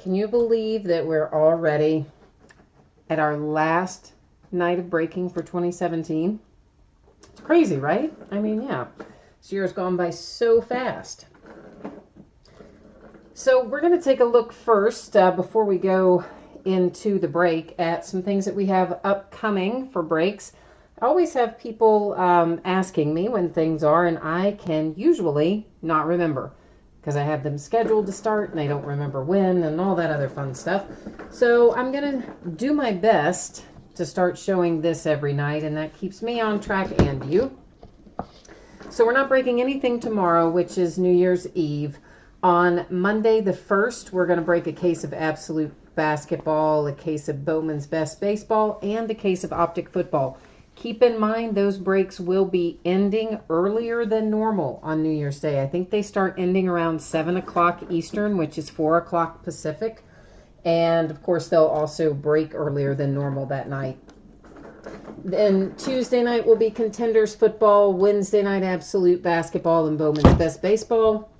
can you believe that we're already at our last night of breaking for 2017? It's crazy, right? I mean, yeah. This year's gone by so fast. So we're going to take a look first, before we go into the break, at some things that we have upcoming for breaks. I always have people asking me when things are, and I can usually not remember because I have them scheduled to start and I don't remember when and all that other fun stuff. So I'm going to do my best to start showing this every night, and that keeps me on track and you. So we're not breaking anything tomorrow, which is New Year's Eve. On Monday the 1st, we're going to break a case of Absolute Basketball, a case of Bowman's Best Baseball, and a case of Optic Football. Keep in mind those breaks will be ending earlier than normal on New Year's Day. I think they start ending around 7 o'clock Eastern, which is 4 o'clock Pacific. And, of course, they'll also break earlier than normal that night. Then Tuesday night will be Contenders Football, Wednesday night Absolute Basketball, and Bowman's Best Baseball.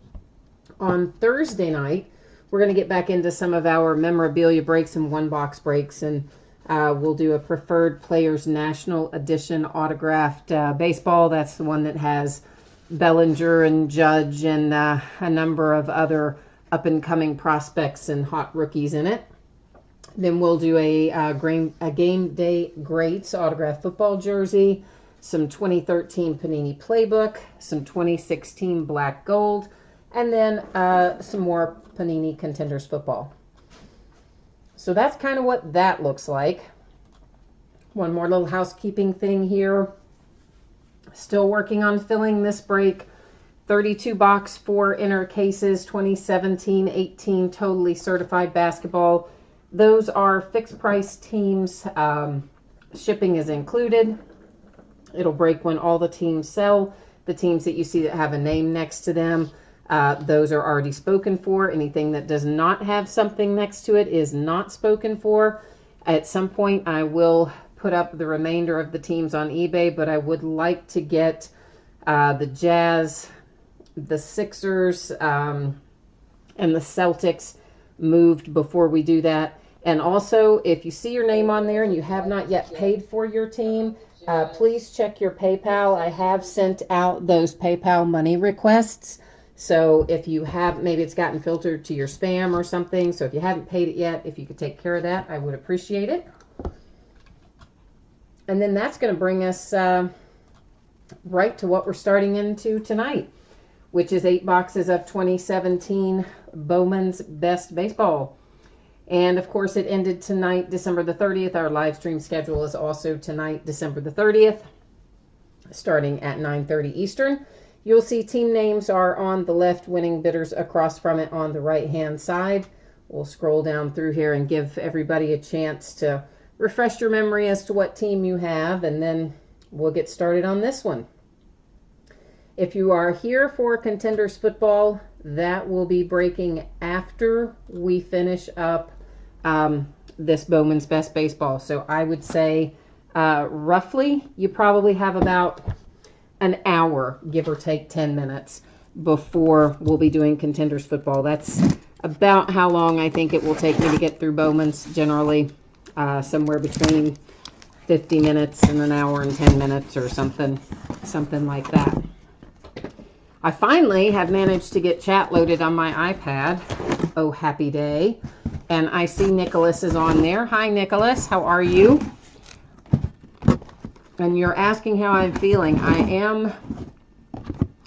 On Thursday night, we're going to get back into some of our memorabilia breaks and one-box breaks, and we'll do a Preferred Players National Edition autographed baseball. That's the one that has Bellinger and Judge and a number of other up-and-coming prospects and hot rookies in it. Then we'll do a Game Day Greats autographed football jersey, some 2013 Panini Playbook, some 2016 Black Gold, and then some more Panini Contenders football. So that's kind of what that looks like. One more little housekeeping thing here. Still working on filling this break. 32 box, 4 inner cases, 2017-18 totally certified basketball. Those are fixed price teams. Shipping is included. It'll break when all the teams sell. The teams that you see that have a name next to them, those are already spoken for. Anything that does not have something next to it is not spoken for. At some point, I will put up the remainder of the teams on eBay, but I would like to get the Jazz, the Sixers, and the Celtics moved before we do that. And also, if you see your name on there and you have not yet paid for your team, please check your PayPal. I have sent out those PayPal money requests. So if you have, maybe it's gotten filtered to your spam or something. So if you haven't paid it yet, if you could take care of that, I would appreciate it. And then that's going to bring us right to what we're starting into tonight, which is 8 boxes of 2017 Bowman's Best Baseball. And of course, it ended tonight, December the 30th. Our live stream schedule is also tonight, December the 30th, starting at 9:30 Eastern. You'll see team names are on the left, winning bidders across from it on the right-hand side. We'll scroll down through here and give everybody a chance to refresh your memory as to what team you have, and then we'll get started on this one. If you are here for Contenders Football, that will be breaking after we finish up this Bowman's Best Baseball. So I would say roughly you probably have about an hour, give or take 10 minutes, before we'll be doing Contenders Football. That's about how long I think it will take me to get through Bowman's, generally somewhere between 50 minutes and an hour and 10 minutes or something like that. I finally have managed to get chat loaded on my iPad. Oh, happy day. And I see Nicholas is on there. Hi, Nicholas. How are you? And you're asking how I'm feeling. I am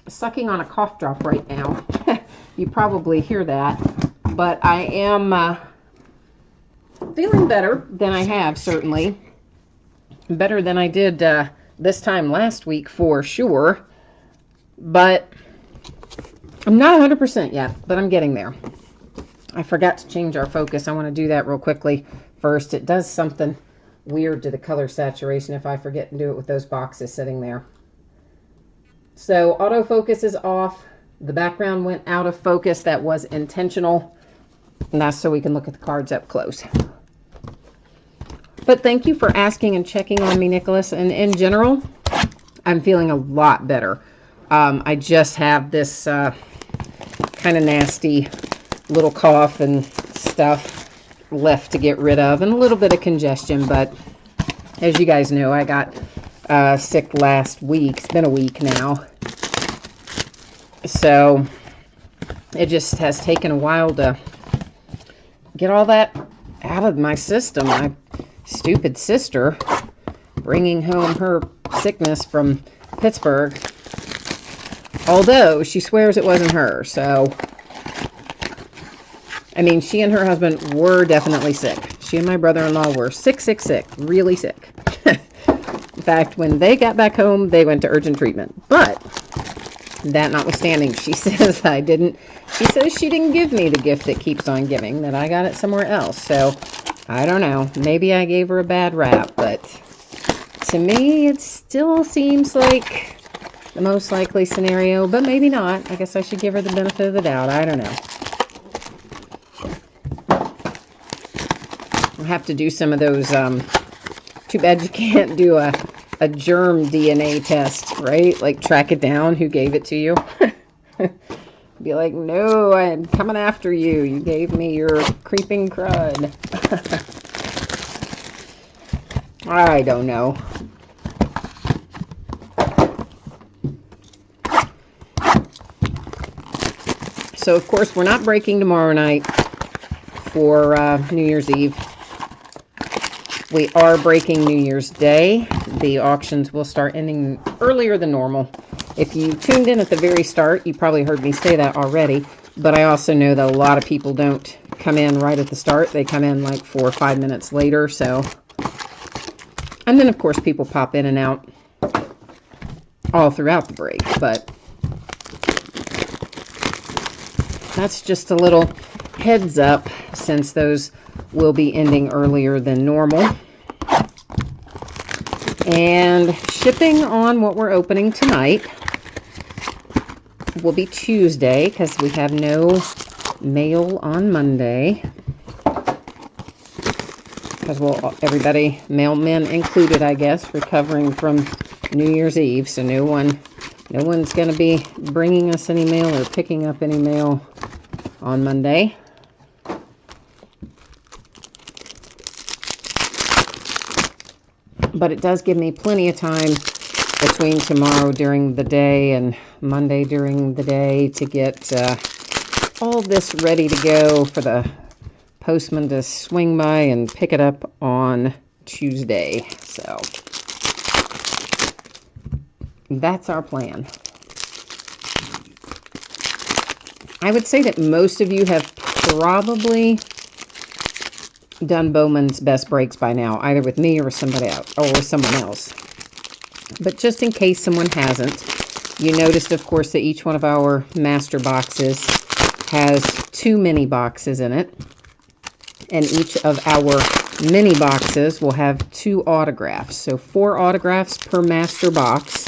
sucking on a cough drop right now. You probably hear that. But I am feeling better than I have, certainly. Better than I did this time last week, for sure. But I'm not 100% yet, but I'm getting there. I forgot to change our focus. I want to do that real quickly first. It does something weird to the color saturation if I forget to do it with those boxes sitting there. So autofocus is off. The background went out of focus. That was intentional. And that's so we can look at the cards up close. But thank you for asking and checking on me, Nicholas. And in general, I'm feeling a lot better. I just have this kind of nasty little cough and stuff left to get rid of, and a little bit of congestion, but as you guys know, I got sick last week. It's been a week now. So it just has taken a while to get all that out of my system. My stupid sister bringing home her sickness from Pittsburgh, although she swears it wasn't her. So, I mean, she and her husband were definitely sick. She and my brother-in-law were sick, really sick. In fact, when they got back home, they went to urgent treatment. But that notwithstanding, she says I didn't. She says she didn't give me the gift that keeps on giving, that I got it somewhere else. So, I don't know. Maybe I gave her a bad rap, but to me, it still seems like the most likely scenario, but maybe not. I guess I should give her the benefit of the doubt. I don't know. I'll have to do some of those. Too bad you can't do a germ DNA test, right? Like track it down, who gave it to you. Be like, no, I'm coming after you. You gave me your creeping crud. I don't know. So, of course, we're not breaking tomorrow night for New Year's Eve. We are breaking New Year's Day. The auctions will start ending earlier than normal. If you tuned in at the very start, you probably heard me say that already. But I also know that a lot of people don't come in right at the start. They come in like 4 or 5 minutes later. So, and then, of course, people pop in and out all throughout the break. But that's just a little heads up, since those will be ending earlier than normal. And shipping on what we're opening tonight will be Tuesday, because we have no mail on Monday. Because everybody, mailmen included, I guess, recovering from New Year's Eve, so no one's going to be bringing us any mail or picking up any mail on Monday. But it does give me plenty of time between tomorrow during the day and Monday during the day to get all this ready to go for the postman to swing by and pick it up on Tuesday. So that's our plan. I would say that most of you have probably done Bowman's best breaks by now, either with me or somebody else, or someone else. But just in case someone hasn't, you noticed, of course, that each one of our master boxes has 2 mini boxes in it, and each of our mini boxes will have 2 autographs. So 4 autographs per master box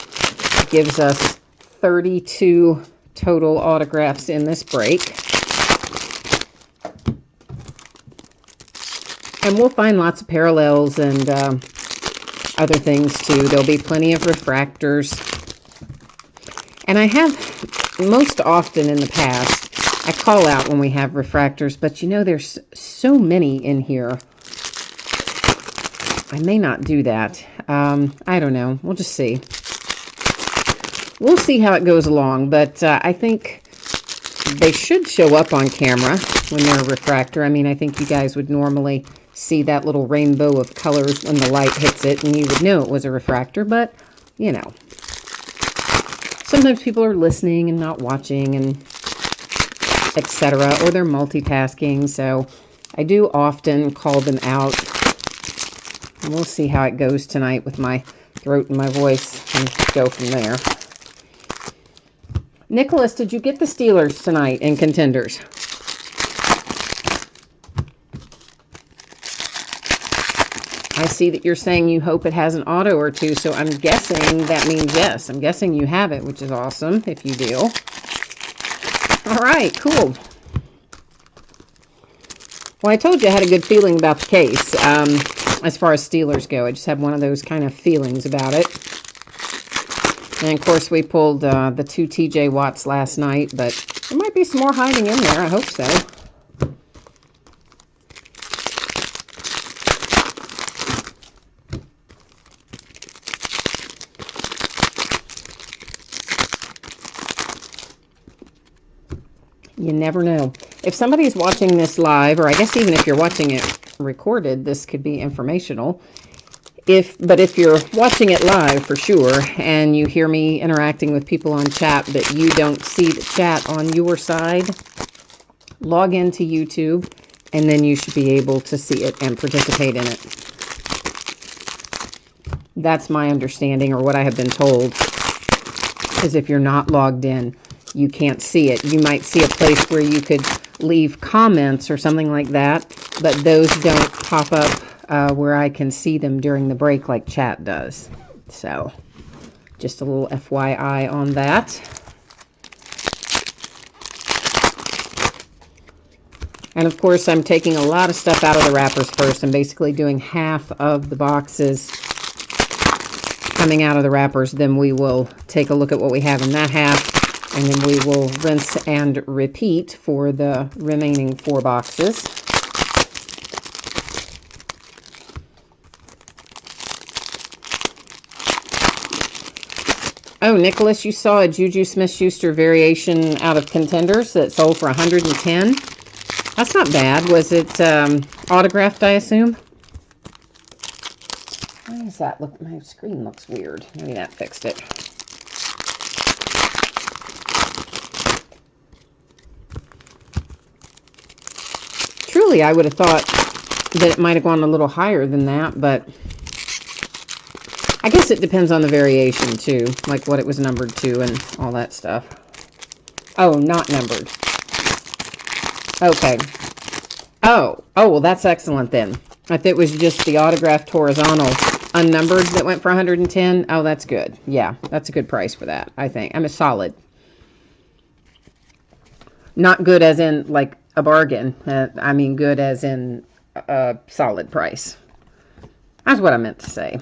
gives us 32 total autographs in this break. And we'll find lots of parallels and other things too. There'll be plenty of refractors. And I have, most often in the past, I call out when we have refractors, but you know, there's so many in here. I may not do that. I don't know. We'll just see. We'll see how it goes along, but I think they should show up on camera when they're a refractor. I mean, I think you guys would normally see that little rainbow of colors when the light hits it, and you would know it was a refractor, but, you know. Sometimes people are listening and not watching, and etc., or they're multitasking, so I do often call them out. And we'll see how it goes tonight with my throat and my voice, and go from there. Nicholas, did you get the Steelers tonight in Contenders? I see that you're saying you hope it has an auto or 2, so I'm guessing that means yes. I'm guessing you have it, which is awesome if you do. All right, cool. Well, I told you I had a good feeling about the case as far as Steelers go. I just had one of those kind of feelings about it. And, of course, we pulled the 2 TJ Watts last night, but there might be some more hiding in there. I hope so. You never know. If somebody's watching this live, or I guess even if you're watching it recorded, this could be informational. But if you're watching it live for sure, and you hear me interacting with people on chat, but you don't see the chat on your side, log into YouTube, and then you should be able to see it and participate in it. That's my understanding, or what I have been told, is if you're not logged in, you can't see it. You might see a place where you could leave comments or something like that, but those don't pop up where I can see them during the break like chat does. So, just a little FYI on that. And of course, I'm taking a lot of stuff out of the wrappers first. I'm basically doing half of the boxes coming out of the wrappers. Then we will take a look at what we have in that half, and then we will rinse and repeat for the remaining 4 boxes. Oh, Nicholas, you saw a Juju Smith-Schuster variation out of Contenders that sold for $110. That's not bad. Was it autographed, I assume? Why does that look? My screen looks weird. Maybe that fixed it. Truly, I would have thought that it might have gone a little higher than that, but I guess it depends on the variation too, like what it was numbered to and all that stuff. Oh, not numbered. Okay. Oh, well, that's excellent then. If it was just the autographed horizontal unnumbered that went for 110, oh, that's good. Yeah, that's a good price for that, I think. I'm a solid. Not good as in, like, a bargain. I mean good as in a solid price. That's what I meant to say.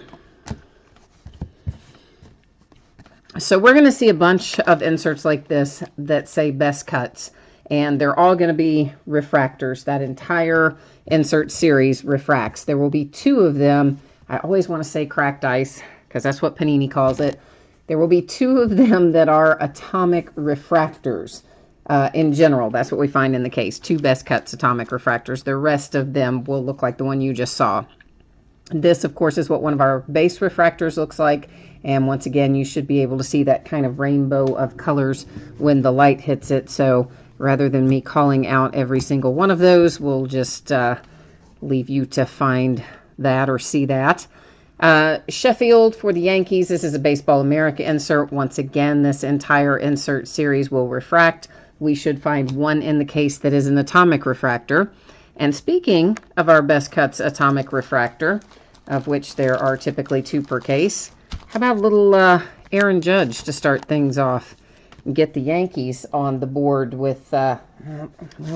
So we're going to see a bunch of inserts like this that say best cuts, and they're all going to be refractors. That entire insert series refracts. There will be 2 of them. I always want to say cracked ice because that's what Panini calls it. There will be 2 of them that are atomic refractors. In general, that's what we find in the case. 2 best cuts atomic refractors. The rest of them will look like the one you just saw. This, of course, is what one of our base refractors looks like. And once again, you should be able to see that kind of rainbow of colors when the light hits it. So rather than me calling out every single one of those, we'll just leave you to find that or see that. Sheffield for the Yankees. This is a Baseball America insert. Once again, this entire insert series will refract. We should find one in the case that is an atomic refractor. And speaking of our best cuts atomic refractor, of which there are typically 2 per case, how about a little Aaron Judge to start things off and get the Yankees on the board with, well,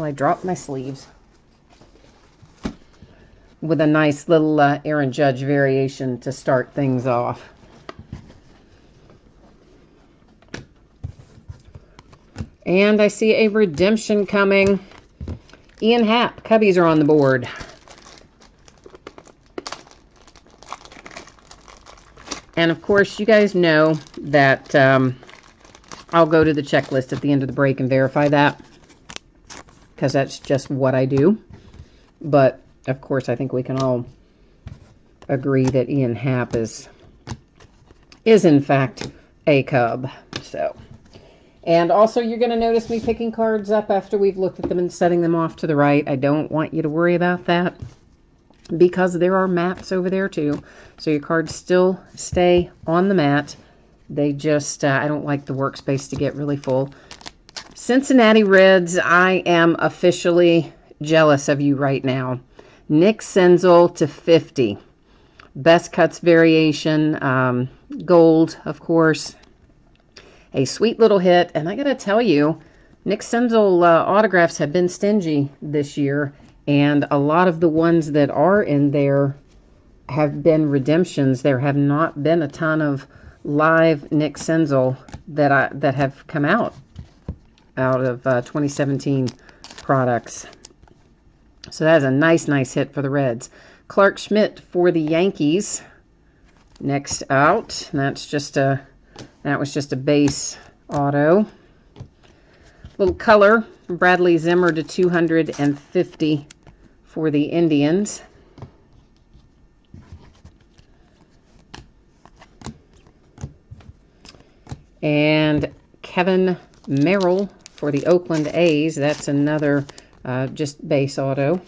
I dropped my sleeves, with a nice little Aaron Judge variation to start things off. And I see a redemption coming. Ian Happ, Cubbies are on the board. And of course, you guys know that I'll go to the checklist at the end of the break and verify that, because that's just what I do. But of course, I think we can all agree that Ian Happ is in fact a Cub. So, and also you're going to notice me picking cards up after we've looked at them and setting them off to the right. I don't want you to worry about that, because there are mats over there too. So your cards still stay on the mat. They just, I don't like the workspace to get really full. Cincinnati Reds, I am officially jealous of you right now. Nick Senzel to 50. Best cuts variation, gold, of course. A sweet little hit. And I got to tell you, Nick Senzel autographs have been stingy this year. And a lot of the ones that are in there have been redemptions. There have not been a ton of live Nick Senzel that have come out of 2017 products. So that is a nice hit for the Reds. Clark Schmidt for the Yankees. Next out. That was just a base auto. Little color Bradley Zimmer to 250 for the Indians. And Kevin Merrill for the Oakland A's. That's another just base auto.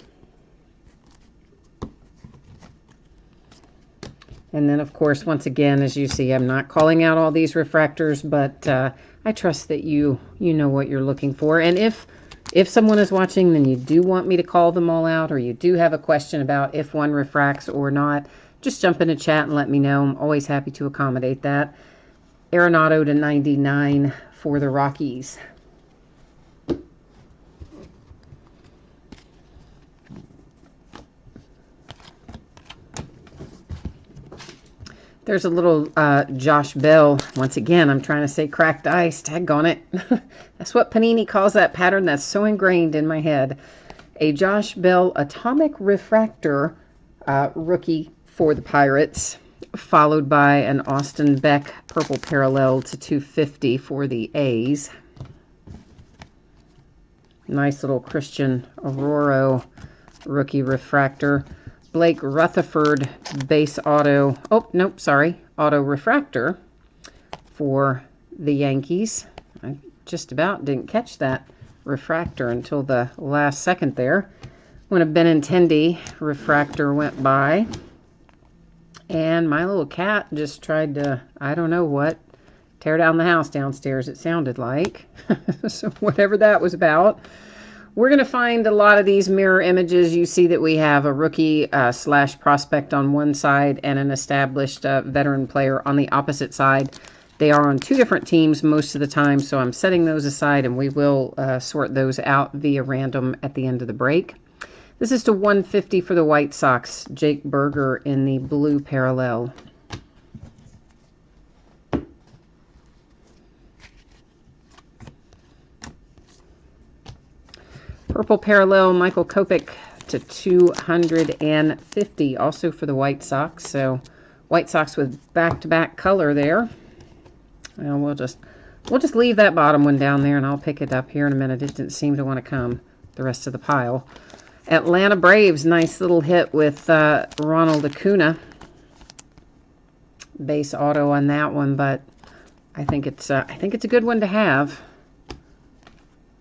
And then, of course, once again, as you see, I'm not calling out all these refractors, but I trust that you know what you're looking for. And if someone is watching, then you do want me to call them all out, or you do have a question about if one refracts or not, just jump in the chat and let me know. I'm always happy to accommodate that. Arenado to 99 for the Rockies. There's a little Josh Bell. Once again, I'm trying to say cracked ice. Daggone it. That's what Panini calls that pattern. That's so ingrained in my head. A Josh Bell Atomic Refractor rookie for the Pirates, followed by an Austin Beck Purple Parallel to 250 for the A's. Nice little Christian Aurora rookie refractor. Blake Rutherford base auto. Oh, nope, sorry. Auto refractor for the Yankees. I just about didn't catch that refractor until the last second there. When a Benintendi refractor went by. And my little cat just tried to, I don't know what, tear down the house downstairs, it sounded like. So whatever that was about. We're going to find a lot of these mirror images. You see that we have a rookie slash prospect on one side and an established veteran player on the opposite side. They are on two different teams most of the time, so I'm setting those aside, and we will sort those out via random at the end of the break. This is to 150 for the White Sox. Jake Berger in the blue parallel. Purple parallel, Michael Kopech to 250, also for the White Sox. So White Sox with back-to-back color there. Well, we'll just leave that bottom one down there, and I'll pick it up here in a minute. It didn't seem to want to come, the rest of the pile. Atlanta Braves, nice little hit with Ronald Acuna. Base auto on that one, but I think it's a good one to have.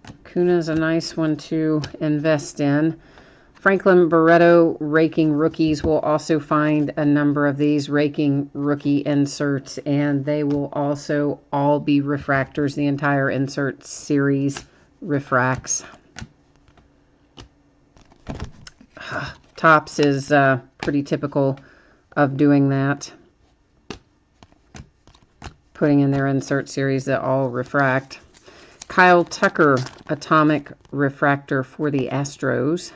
Acuna's a nice one to invest in. Franklin Barreto raking rookies. Will also find a number of these raking rookie inserts, and they will also all be refractors. The entire insert series refracts. Topps is pretty typical of doing that. Putting in their insert series that all refract. Kyle Tucker, Atomic Refractor for the Astros.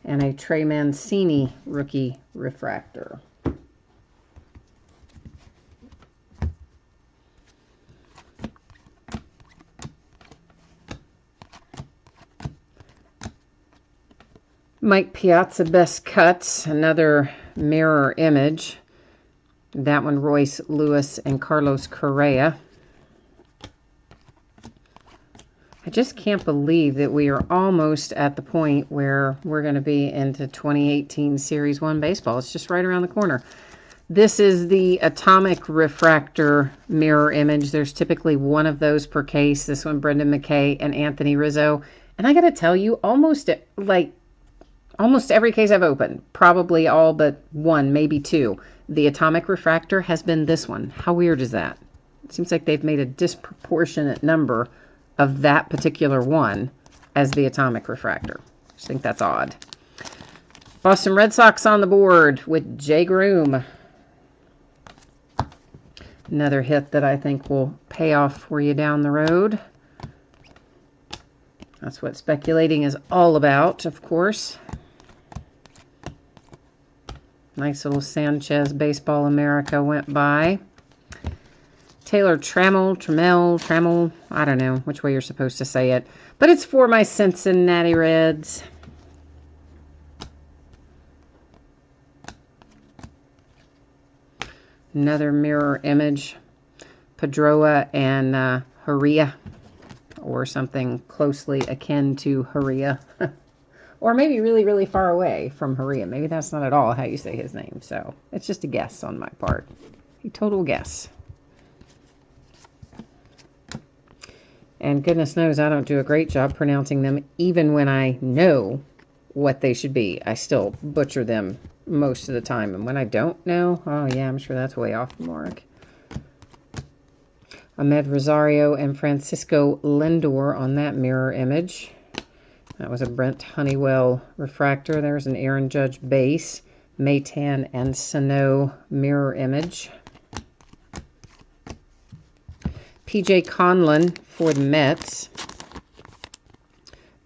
And a Trey Mancini Rookie Refractor. Mike Piazza Best Cuts, another mirror image. That one, Royce Lewis and Carlos Correa. I just can't believe that we are almost at the point where we're going to be into 2018 Series 1 baseball. It's just right around the corner. This is the Atomic Refractor mirror image. There's typically one of those per case. This one, Brendan McKay and Anthony Rizzo. And I got to tell you, almost every case I've opened, probably all but one, maybe two, the Atomic Refractor has been this one. How weird is that? It seems like they've made a disproportionate number of that particular one as the Atomic Refractor. I just think that's odd. Boston Red Sox on the board with Jay Groom. Another hit that I think will pay off for you down the road. That's what speculating is all about, of course. Nice little Sanchez Baseball America went by. Taylor Trammell, I don't know which way you're supposed to say it. But it's for my Cincinnati Reds. Another mirror image. Pedroia and Haria or something closely akin to Haria. Or maybe really, really far away from Haria. Maybe that's not at all how you say his name. So it's just a guess on my part. A total guess. And goodness knows I don't do a great job pronouncing them. Even when I know what they should be, I still butcher them most of the time. And when I don't know, oh yeah, I'm sure that's way off the mark. Ahmed Rosario and Francisco Lindor on that mirror image. That was a Brent Honeywell refractor. There's an Aaron Judge base. Maytan and Sano mirror image. PJ Conlon for the Mets.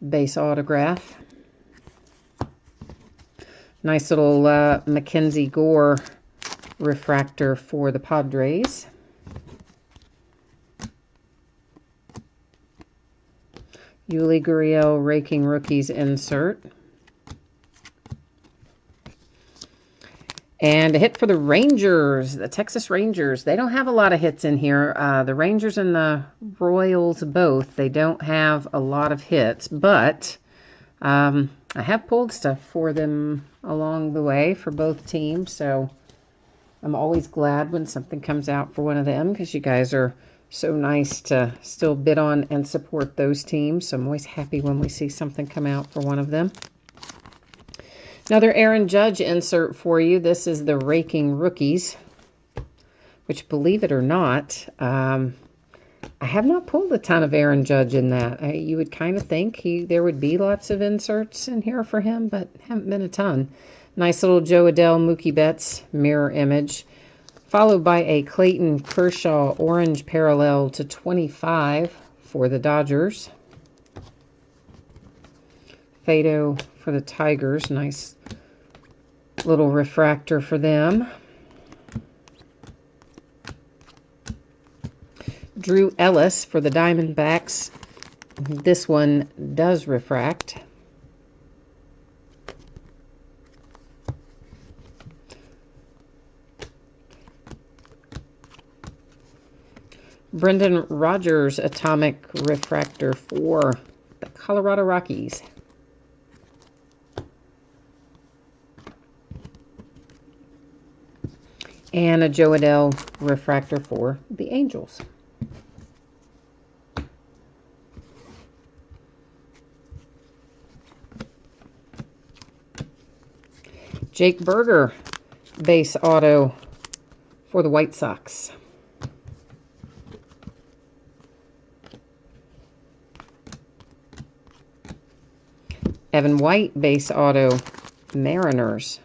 Base autograph. Nice little Mackenzie Gore refractor for the Padres. Yuli Gurriel Raking Rookies insert. And a hit for the Rangers, the Texas Rangers. They don't have a lot of hits in here. The Rangers and the Royals both, they don't have a lot of hits. But I have pulled stuff for them along the way for both teams. So I'm always glad when something comes out for one of them because you guys are so nice to still bid on and support those teams. So I'm always happy when we see something come out for one of them. Another Aaron Judge insert for you. This is the Raking Rookies, which, believe it or not, I have not pulled a ton of Aaron Judge in that. You would kind of think there would be lots of inserts in here for him, but haven't been a ton. Nice little Joe Adell Mookie Betts mirror image, followed by a Clayton Kershaw orange parallel to 25 for the Dodgers. Fado for the Tigers. Nice little refractor for them. Drew Ellis for the Diamondbacks. This one does refract. Brendan Rodgers atomic refractor for the Colorado Rockies. And a Joe Adell refractor for the Angels. Jake Berger base auto for the White Sox. Evan White base auto Mariners.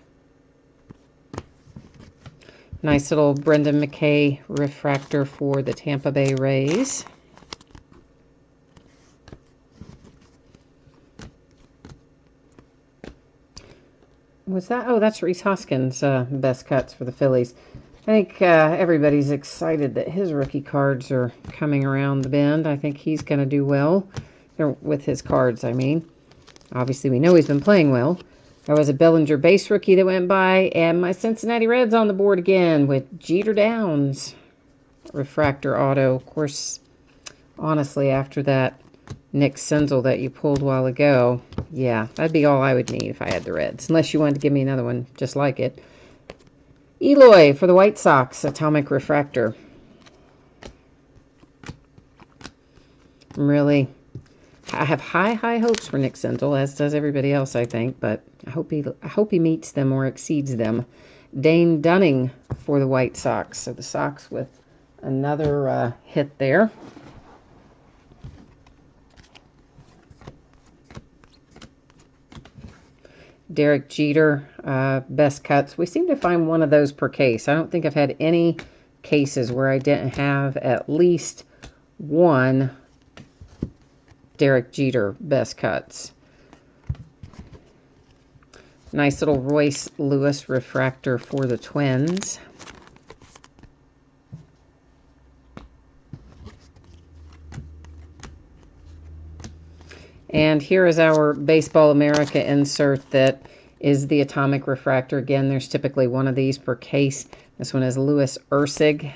Nice little Brendan McKay refractor for the Tampa Bay Rays. Was that? Oh, that's Rhys Hoskins' best cuts for the Phillies. I think everybody's excited that his rookie cards are coming around the bend. I think he's going to do well with his cards, I mean. Obviously, we know he's been playing well. There was a Bellinger base rookie that went by, and my Cincinnati Reds on the board again with Jeter Downs. Refractor auto. Of course, honestly, after that Nick Senzel that you pulled a while ago, yeah, that'd be all I would need if I had the Reds. Unless you wanted to give me another one just like it. Eloy for the White Sox, atomic refractor. I have high hopes for Nick Senzel, as does everybody else, I think, but I hope he meets them or exceeds them. Dane Dunning for the White Sox. So the Sox with another hit there. Derek Jeter, best cuts. We seem to find one of those per case. I don't think I've had any cases where I didn't have at least one Derek Jeter best cuts. Nice little Royce Lewis refractor for the Twins. And here is our Baseball America insert that is the atomic refractor. Again, there's typically one of these per case. This one is Louis Ursig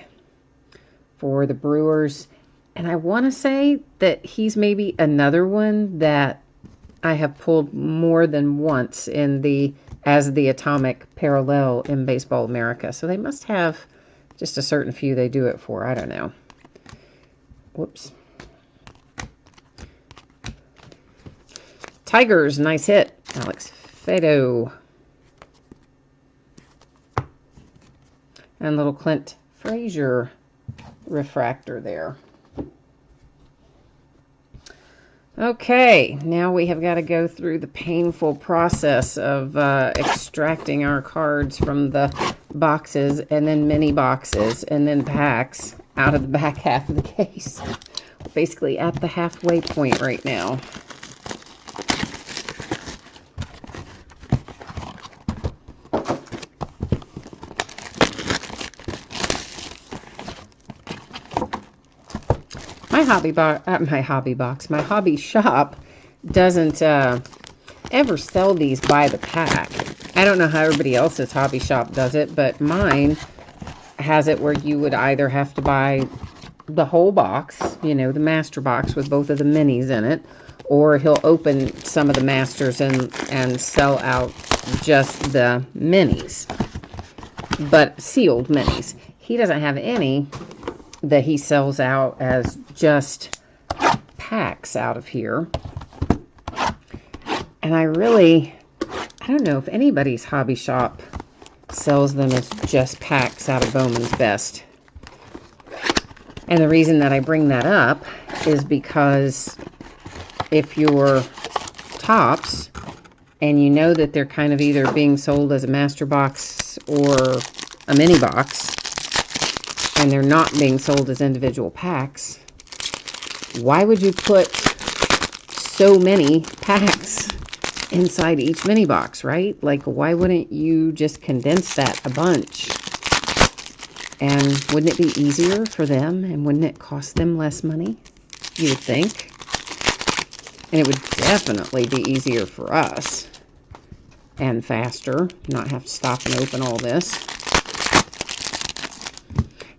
for the Brewers. And I want to say that he's maybe another one that I have pulled more than once as the atomic parallel in Baseball America. So they must have just a certain few they do it for. I don't know. Whoops. Tigers, nice hit. Alex Fado. And little Clint Frazier refractor there. Okay, now we have got to go through the painful process of extracting our cards from the boxes and then mini boxes and then packs out of the back half of the case. We're basically at the halfway point right now. My hobby shop doesn't ever sell these by the pack. I don't know how everybody else's hobby shop does it, but mine has it where you would either have to buy the whole box, you know, the master box with both of the minis in it, or he'll open some of the masters and sell out just the minis, but sealed minis. He doesn't have any that he sells out as just packs out of here. And I don't know if anybody's hobby shop sells them as just packs out of Bowman's Best. And the reason that I bring that up is because if you're Topps and you know that they're kind of either being sold as a master box or a mini box, and they're not being sold as individual packs, why would you put so many packs inside each mini box, right? Like, why wouldn't you just condense that a bunch? And wouldn't it be easier for them? And wouldn't it cost them less money? You would think. And it would definitely be easier for us. And faster. Not have to stop and open all this.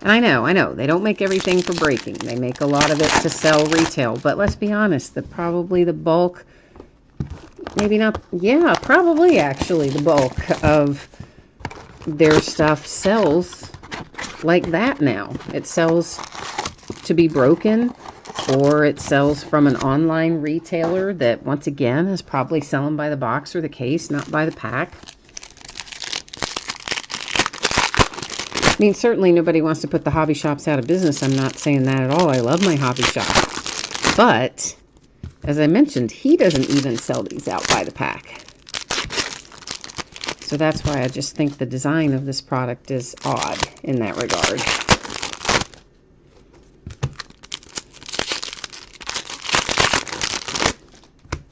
And I know, they don't make everything for breaking. They make a lot of it to sell retail. But let's be honest, probably the bulk, maybe not, yeah, probably actually the bulk of their stuff sells like that now. It sells to be broken, or it sells from an online retailer that, once again, is probably selling by the box or the case, not by the pack. I mean, certainly nobody wants to put the hobby shops out of business. I'm not saying that at all. I love my hobby shop. But, as I mentioned, he doesn't even sell these out by the pack. So that's why I just think the design of this product is odd in that regard.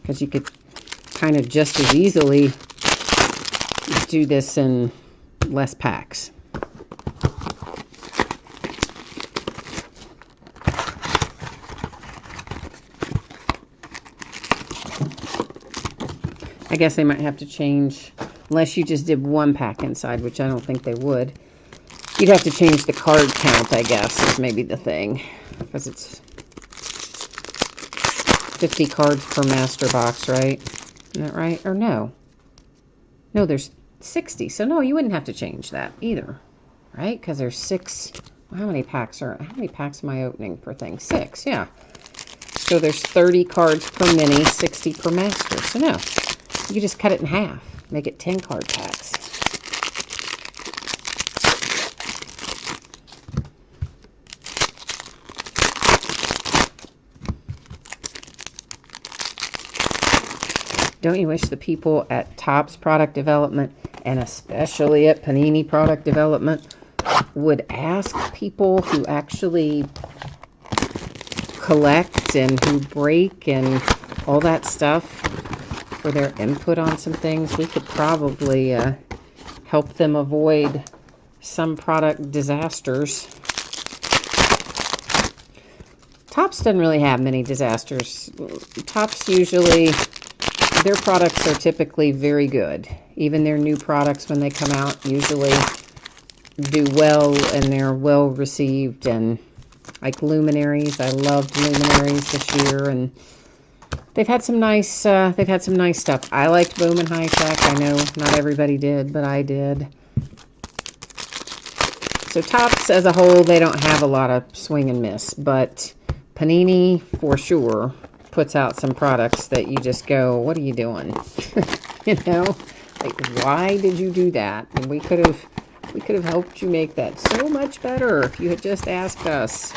Because you could kind of just as easily do this in less packs. I guess they might have to change, unless you just did one pack inside, which I don't think they would. You'd have to change the card count, I guess, is maybe the thing. Because it's 50 cards per master box, right? Isn't that right? Or no? No, there's 60. So no, you wouldn't have to change that either. Right? Because there's 6. How many packs am I opening per thing? 6, yeah. So there's 30 cards per mini, 60 per master. So no. You just cut it in half. Make it 10 card packs. Don't you wish the people at Topps Product Development, and especially at Panini Product Development, would ask people who actually collect and who break and all that stuff for their input on some things? We could probably help them avoid some product disasters. Topps doesn't really have many disasters. Topps usually, their products are typically very good. Even their new products, when they come out, usually do well, and they're well received, and like luminaries. I loved luminaries this year, and they've had some nice stuff. I liked Bowman High Tech. I know not everybody did, but I did. So Topps as a whole, they don't have a lot of swing and miss, but Panini for sure puts out some products that you just go, what are you doing? You know, like, why did you do that? And we could have helped you make that so much better if you had just asked us.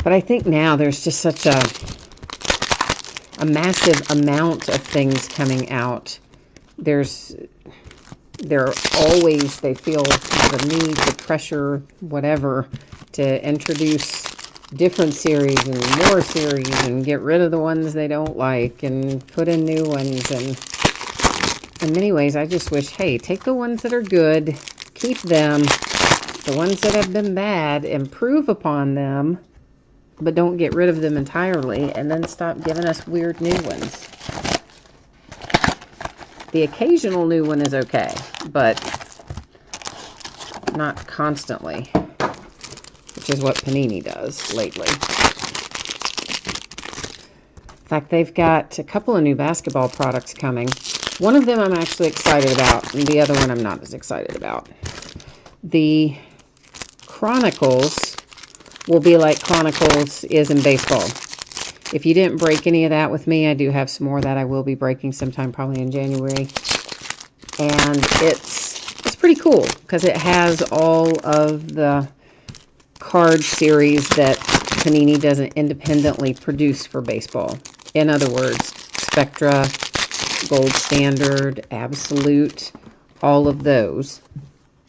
But I think now there's just such a massive amount of things coming out. There are always, they feel the need, the pressure, whatever, to introduce different series and more series and get rid of the ones they don't like and put in new ones. And in many ways, I just wish, hey, take the ones that are good, keep them. The ones that have been bad, improve upon them, but don't get rid of them entirely, and then stop giving us weird new ones. The occasional new one is okay, but not constantly, which is what Panini does lately. In fact, they've got a couple of new basketball products coming. One of them I'm actually excited about, and the other one I'm not as excited about. The Chronicles will be like Chronicles is in baseball. If you didn't break any of that with me, I do have some more that I will be breaking sometime probably in January. And it's pretty cool because it has all of the card series that Panini doesn't independently produce for baseball. In other words, Spectra, Gold Standard, Absolute, all of those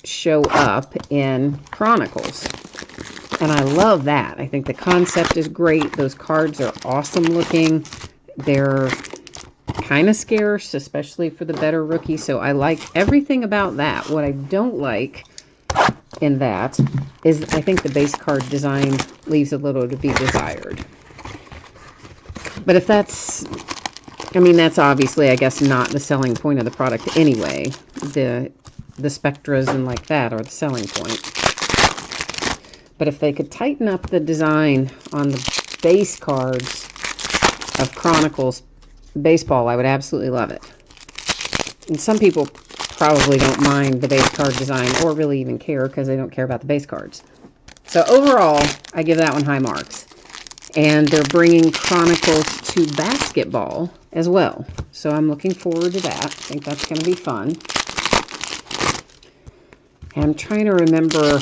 show up in Chronicles. And I love that. I think the concept is great. Those cards are awesome looking. They're kind of scarce, especially for the better rookie. So I like everything about that. What I don't like in that is I think the base card design leaves a little to be desired. But if that's, I mean, that's obviously, I guess, not the selling point of the product anyway. The Spectras and like that are the selling point. But if they could tighten up the design on the base cards of Chronicles baseball, I would absolutely love it. And some people probably don't mind the base card design or really even care because they don't care about the base cards. So overall, I give that one high marks. And they're bringing Chronicles to basketball as well. So I'm looking forward to that. I think that's going to be fun. And I'm trying to remember,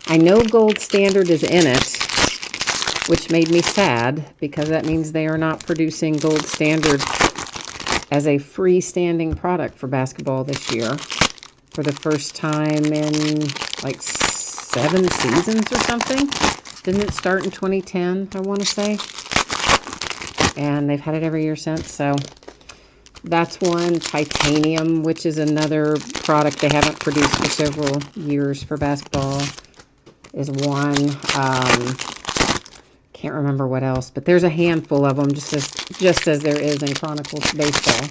I know Gold Standard is in it, which made me sad because that means they are not producing Gold Standard as a freestanding product for basketball this year for the first time in like 7 seasons or something. Didn't it start in 2010, I want to say? And they've had it every year since, so that's one. Titanium, which is another product they haven't produced for several years for basketball, is one. Can't remember what else, but there's a handful of them, just as there is in Chronicles baseball.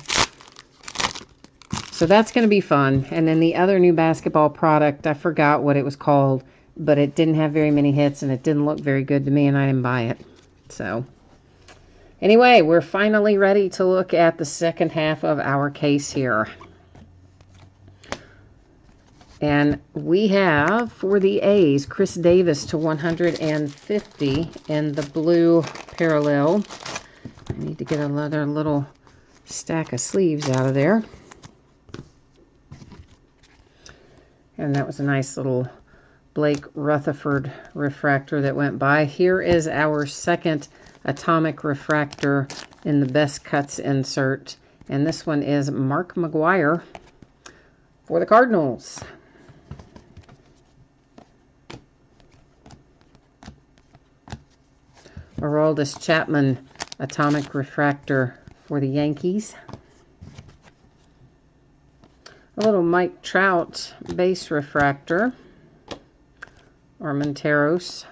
So that's going to be fun. And then the other new basketball product, I forgot what it was called, but it didn't have very many hits, and it didn't look very good to me, and I didn't buy it. So anyway, we're finally ready to look at the second half of our case here. And we have, for the A's, Chris Davis to 150 in the blue parallel. I need to get another little stack of sleeves out of there. And that was a nice little Blake Rutherford refractor that went by. Here is our second atomic refractor in the best cuts insert. And this one is Mark McGwire for the Cardinals. Aroldis Chapman atomic refractor for the Yankees. A little Mike Trout base refractor. Armenteros.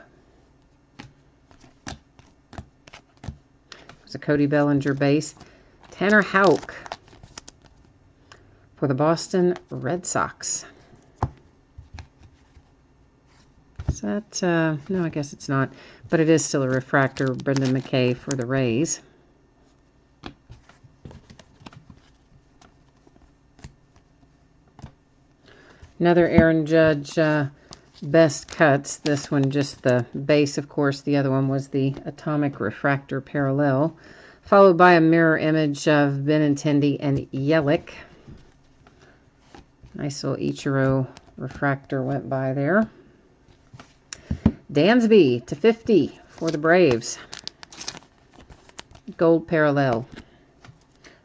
was a Cody Bellinger base. Tanner Houck for the Boston Red Sox. Is that, no, I guess it's not. But it is still a refractor. Brendan McKay for the Rays. Another Aaron Judge best cuts. This one just the base, of course. The other one was the Atomic Refractor Parallel. Followed by a mirror image of Benintendi and Yelich. Nice little Ichiro refractor went by there. Dansby to 50 for the Braves. Gold parallel.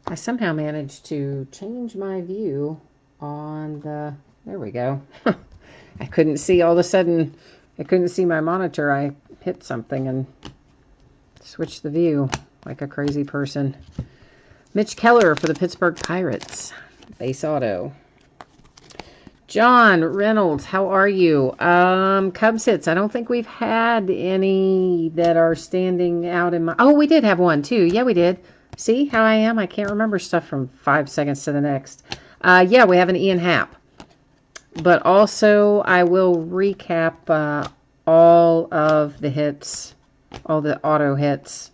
I somehow managed to change my view on the... There we go. I couldn't see all of a sudden. I couldn't see my monitor. I hit something and switched the view like a crazy person. Mitch Keller for the Pittsburgh Pirates. Base auto. John Reynolds, how are you? Cubs hits. I don't think we've had any that are standing out in my... Oh, we did have one too. Yeah, we did. See how I am? I can't remember stuff from 5 seconds to the next. Yeah, we have an Ian Happ. But also, I will recap all of the hits, all the auto hits.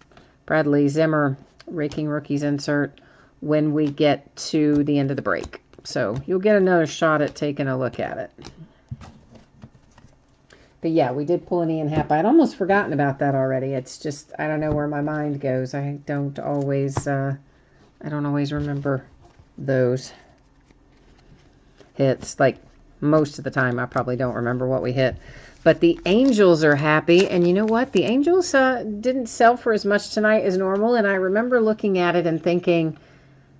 Bradley Zimmer, Raking Rookies insert, when we get to the end of the break. So you'll get another shot at taking a look at it. But yeah, we did pull an Ian Happ. I'd almost forgotten about that already. It's just, I don't know where my mind goes. I don't always remember those hits. Like, most of the time, I probably don't remember what we hit. But the Angels are happy. And you know what? The Angels didn't sell for as much tonight as normal. And I remember looking at it and thinking,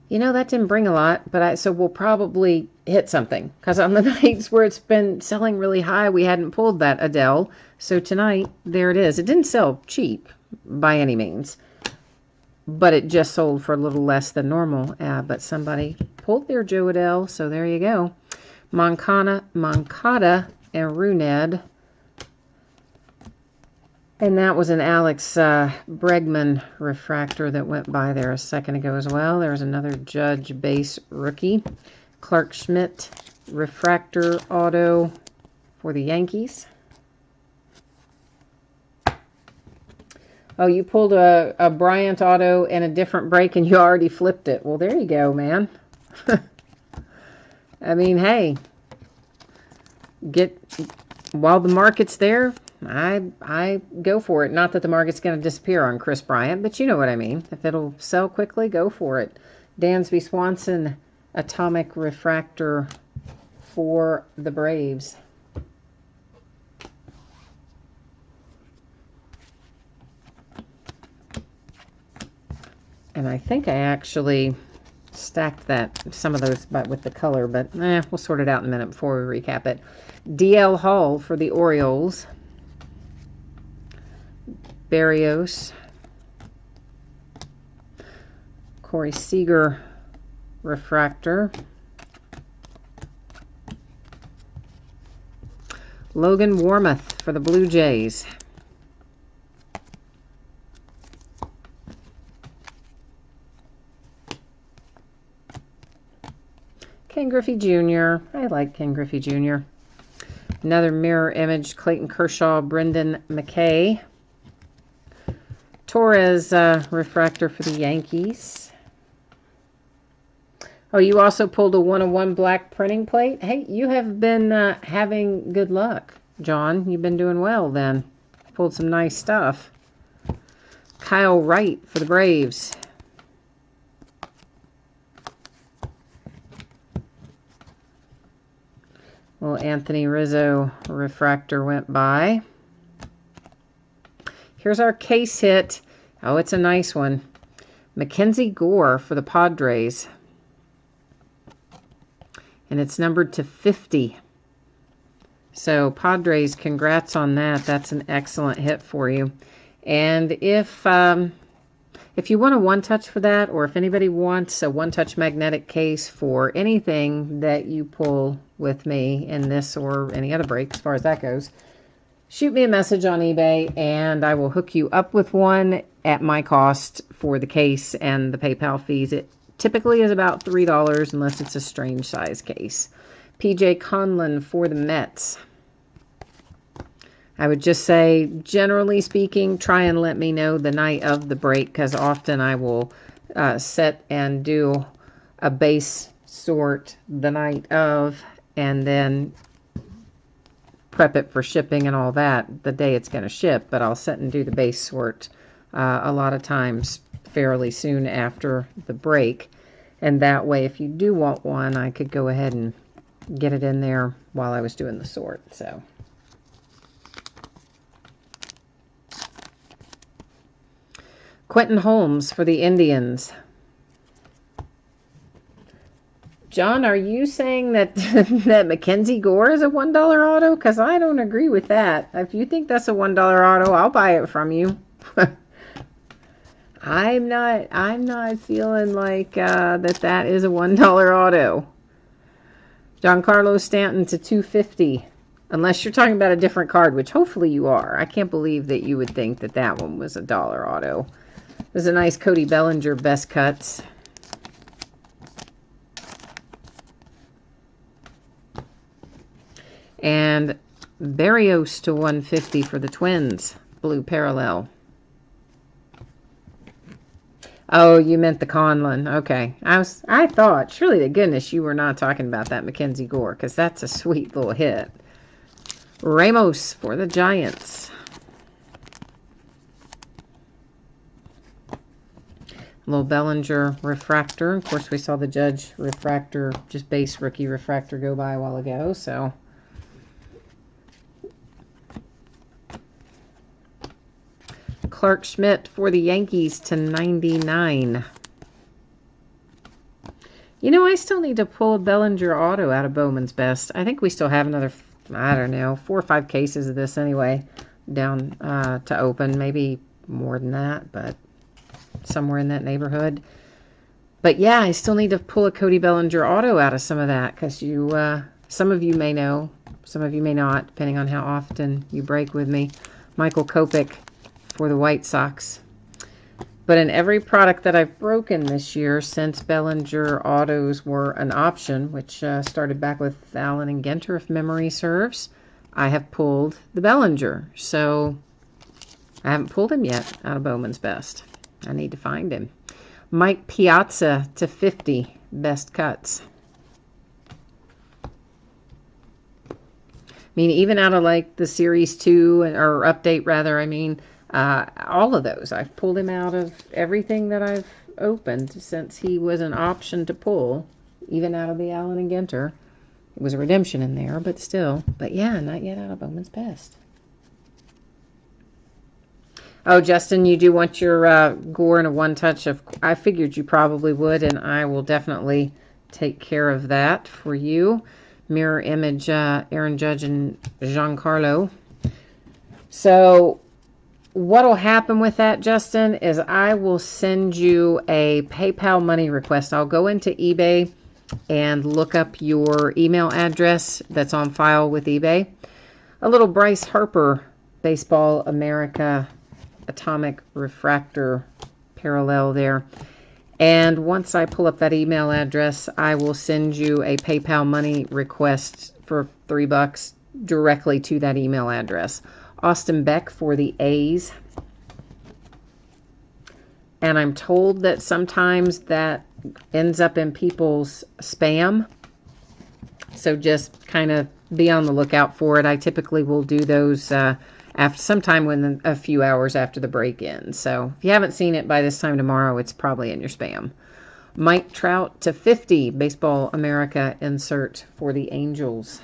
you know, that didn't bring a lot. But so we'll probably hit something. Because on the nights where it's been selling really high, we hadn't pulled that Adele. So tonight, there it is. It didn't sell cheap by any means. But it just sold for a little less than normal. But somebody pulled their Joe Adele. So there you go. Moncada and Runed. And that was an Alex Bregman refractor that went by there a second ago as well. There's another Judge base rookie. Clark Schmidt refractor auto for the Yankees. Oh, you pulled a Bryant auto in a different break and you already flipped it. Well, there you go, man. I mean, hey, while the market's there, I go for it. Not that the market's going to disappear on Chris Bryant, but you know what I mean. If it'll sell quickly, go for it. Dansby Swanson, Atomic Refractor for the Braves. And I think I actually stacked some of those but with the color, but we'll sort it out in a minute before we recap it. DL Hall for the Orioles. Barrios. Corey Seager refractor. Logan Warmoth for the Blue Jays. Ken Griffey Jr. I like Ken Griffey Jr. Another mirror image, Clayton Kershaw, Brendan McKay. Torres refractor for the Yankees. Oh, you also pulled a 101 black printing plate? Hey, you have been having good luck, John. You've been doing well then. Pulled some nice stuff. Kyle Wright for the Braves. Little Anthony Rizzo refractor went by. Here's our case hit. Oh, it's a nice one. Mackenzie Gore for the Padres. And it's numbered to 50. So, Padres, congrats on that. That's an excellent hit for you. And if you want a one-touch for that, or if anybody wants a one-touch magnetic case for anything that you pull with me in this or any other break, as far as that goes, shoot me a message on eBay and I will hook you up with one at my cost for the case and the PayPal fees. It typically is about $3 unless it's a strange size case. PJ Conlon for the Mets. I would just say, generally speaking, try and let me know the night of the break, because often I will set and do a base sort the night of and then prep it for shipping and all that the day it's going to ship. But I'll set and do the base sort a lot of times fairly soon after the break. And that way, if you do want one, I could go ahead and get it in there while I was doing the sort. So Quentin Holmes for the Indians. John, are you saying that that Mackenzie Gore is a $1 auto? Because I don't agree with that. If you think that's a $1 auto, I'll buy it from you. I'm not feeling like that is a $1 auto. Giancarlo Stanton to 250. Unless you're talking about a different card, which hopefully you are. I can't believe that you would think that that one was a $1 auto. There's a nice Cody Bellinger best cuts. And Berrios to 150 for the Twins. Blue parallel. Oh, you meant the Conlon. Okay. I thought, surely to goodness, you were not talking about that Mackenzie Gore, because that's a sweet little hit. Ramos for the Giants. Little Bellinger refractor. Of course, we saw the Judge refractor, just base rookie refractor go by a while ago, so. Clark Schmidt for the Yankees to 99. You know, I still need to pull a Bellinger auto out of Bowman's Best. I think we still have another, I don't know, 4 or 5 cases of this anyway down to open. Maybe more than that, but somewhere in that neighborhood. But yeah, I still need to pull a Cody Bellinger auto out of some of that, because you, some of you may know, some of you may not, depending on how often you break with me. Michael Kopech for the White Sox. But in every product that I've broken this year, since Bellinger autos were an option, which started back with Allen and Ginter, if memory serves, I have pulled the Bellinger. So I haven't pulled him yet out of Bowman's Best. I need to find him. Mike Piazza to 50, best cuts. I mean, even out of like the Series 2, or update rather, I mean, all of those. I've pulled him out of everything that I've opened since he was an option to pull, even out of the Allen and Ginter. It was a redemption in there, but still. But yeah, not yet out of Bowman's Best. Oh, Justin, you do want your Gore and a one-touch of... I figured you probably would, and I will definitely take care of that for you. Mirror image, Aaron Judge and Giancarlo. So what will happen with that, Justin, is I will send you a PayPal money request. I'll go into eBay and look up your email address that's on file with eBay. A little Bryce Harper Baseball America Atomic Refractor parallel there. And once I pull up that email address, I will send you a PayPal money request for $3 directly to that email address. Austin Beck for the A's. And I'm told that sometimes that ends up in people's spam. So just kind of be on the lookout for it. I typically will do those after sometime within a few hours after the break ends. So if you haven't seen it by this time tomorrow, it's probably in your spam. Mike Trout to 50, Baseball America insert for the Angels.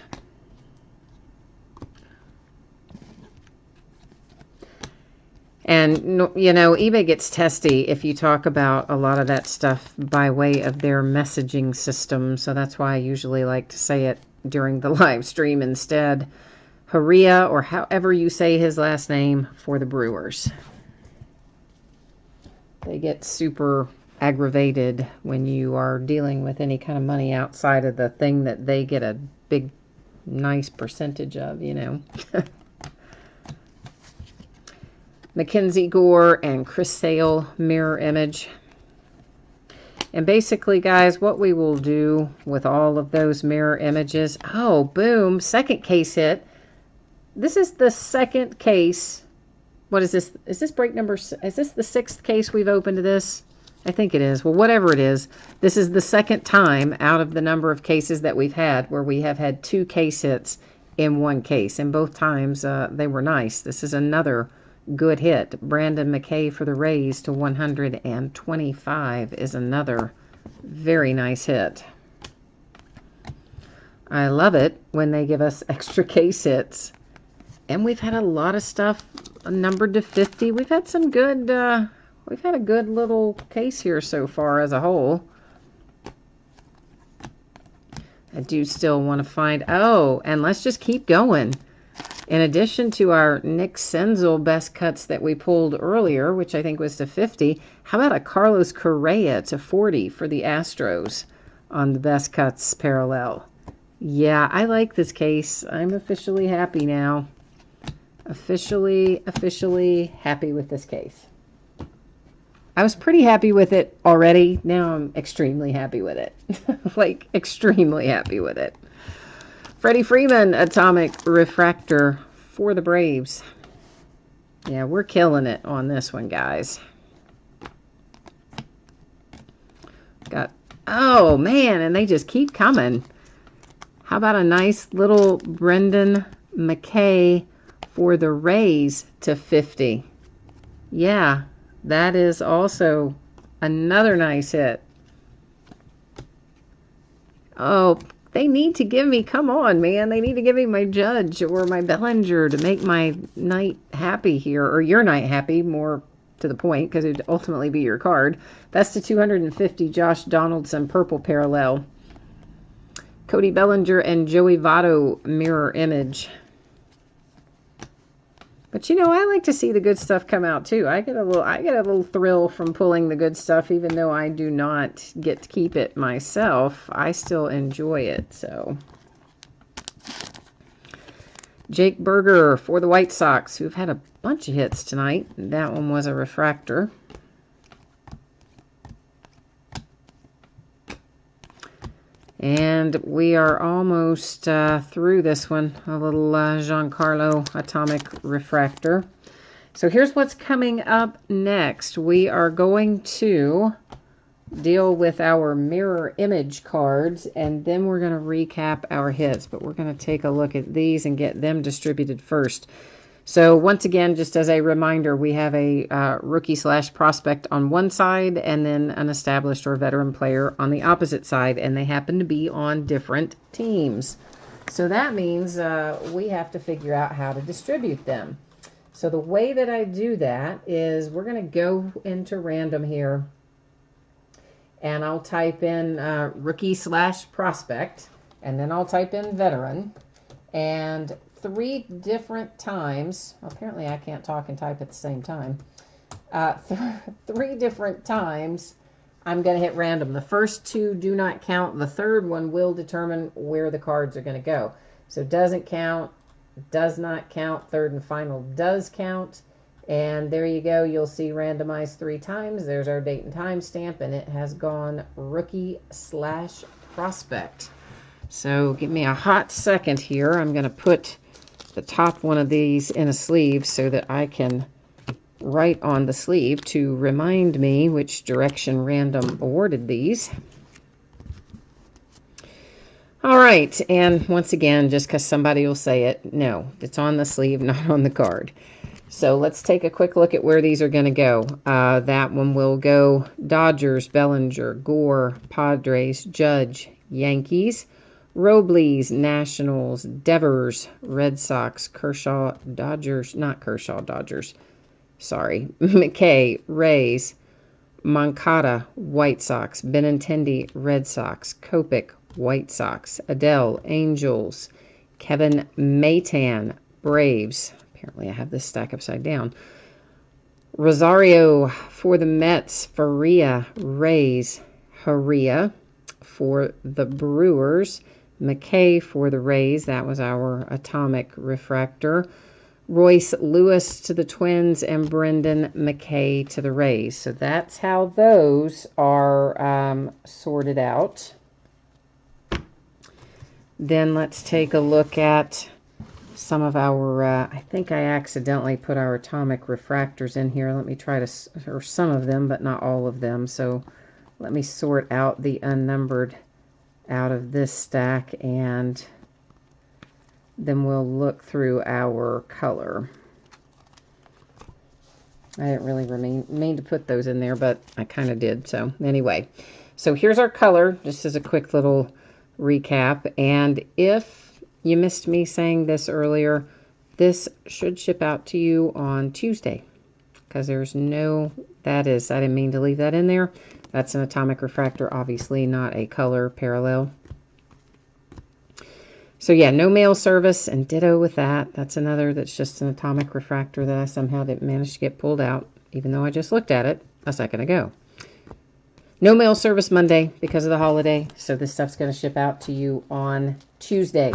And, you know, eBay gets testy if you talk about a lot of that stuff by way of their messaging system. So that's why I usually like to say it during the live stream instead. Haria, or however you say his last name, for the Brewers. They get super aggravated when you are dealing with any kind of money outside of the thing that they get a big, nice percentage of, you know. Mackenzie Gore and Chris Sale mirror image. And basically, guys, what we will do with all of those mirror images, oh, boom, second case hit. This is the second case. What is this? Is this break number, is this the 6th case we've opened to this? I think it is. Well, whatever it is, this is the second time out of the number of cases that we've had where we have had 2 case hits in one case. And both times they were nice. This is another good hit. Brandon McKay for the Rays to 125 is another very nice hit. I love it when they give us extra case hits. And we've had a lot of stuff numbered to 50. We've had some good... we've had a good little case here so far as a whole. I do still want to find... Oh, and let's just keep going. In addition to our Nick Senzel best cuts that we pulled earlier, which I think was to 50, how about a Carlos Correa to 40 for the Astros on the best cuts parallel? Yeah, I like this case. I'm officially happy now. Officially happy with this case. I was pretty happy with it already. Now I'm extremely happy with it. Like, extremely happy with it. Freddie Freeman, Atomic Refractor for the Braves. Yeah, we're killing it on this one, guys. Got, oh, man, and they just keep coming. How about a nice little Brendan McKay for the Rays to 50? Yeah, that is also another nice hit. Oh, they need to give me, come on, man. They need to give me my Judge or my Bellinger to make my night happy here. Or your night happy, more to the point, because it would ultimately be your card. That's the 250 Josh Donaldson purple parallel. Cody Bellinger and Joey Votto mirror image. But you know, I like to see the good stuff come out too. I get a little thrill from pulling the good stuff, even though I do not get to keep it myself. I still enjoy it. So, Jake Berger for the White Sox, who've had a bunch of hits tonight. That one was a refractor. And we are almost through this one. A little Giancarlo Atomic Refractor. So here's what's coming up next. We are going to deal with our mirror image cards, and then we're going to recap our hits. But we're going to take a look at these and get them distributed first. So once again, just as a reminder, we have a rookie/prospect on one side and then an established or veteran player on the opposite side, and they happen to be on different teams. So that means we have to figure out how to distribute them. So the way that I do that is we're going to go into random here, and I'll type in rookie/prospect, and then I'll type in veteran, and 3 different times, apparently I can't talk and type at the same time, 3 different times I'm going to hit random. The first 2 do not count. The third one will determine where the cards are going to go. So doesn't count, does not count, third and final does count. And there you go. You'll see randomized 3 times. There's our date and time stamp, and it has gone rookie/prospect. So give me a hot second here. I'm going to put the top one of these in a sleeve so that I can write on the sleeve to remind me which direction random awarded these. All right, and once again, just because somebody will say it, no, it's on the sleeve, not on the card. So let's take a quick look at where these are going to go. That one will go Dodgers, Bellinger, Gore, Padres, Judge, Yankees, Robles, Nationals, Devers, Red Sox, Kershaw, Dodgers, not Kershaw, Dodgers, sorry, McKay, Rays, Moncada, White Sox, Benintendi, Red Sox, Kopech, White Sox, Adele, Angels, Kevin Maytan, Braves, apparently I have this stack upside down, Rosario for the Mets, Faria, Rays, Haria for the Brewers, McKay for the Rays, that was our Atomic Refractor. Royce Lewis to the Twins, and Brendan McKay to the Rays. So that's how those are sorted out. Then let's take a look at some of our, I think I accidentally put our atomic refractors in here. Let me try to, or some of them, but not all of them. So let me sort out the unnumbered out of this stack, and then we'll look through our color. I didn't really mean to put those in there, but I kind of did. So anyway, so here's our color, just as a quick little recap. And if you missed me saying this earlier, this should ship out to you on Tuesday, because there's no, that is, I didn't mean to leave that in there. That's an atomic refractor, obviously not a color parallel. So yeah, no mail service, and ditto with that. That's another that's just an atomic refractor that I somehow didn't manage to get pulled out, even though I just looked at it a second ago. No mail service Monday because of the holiday, so this stuff's going to ship out to you on Tuesday.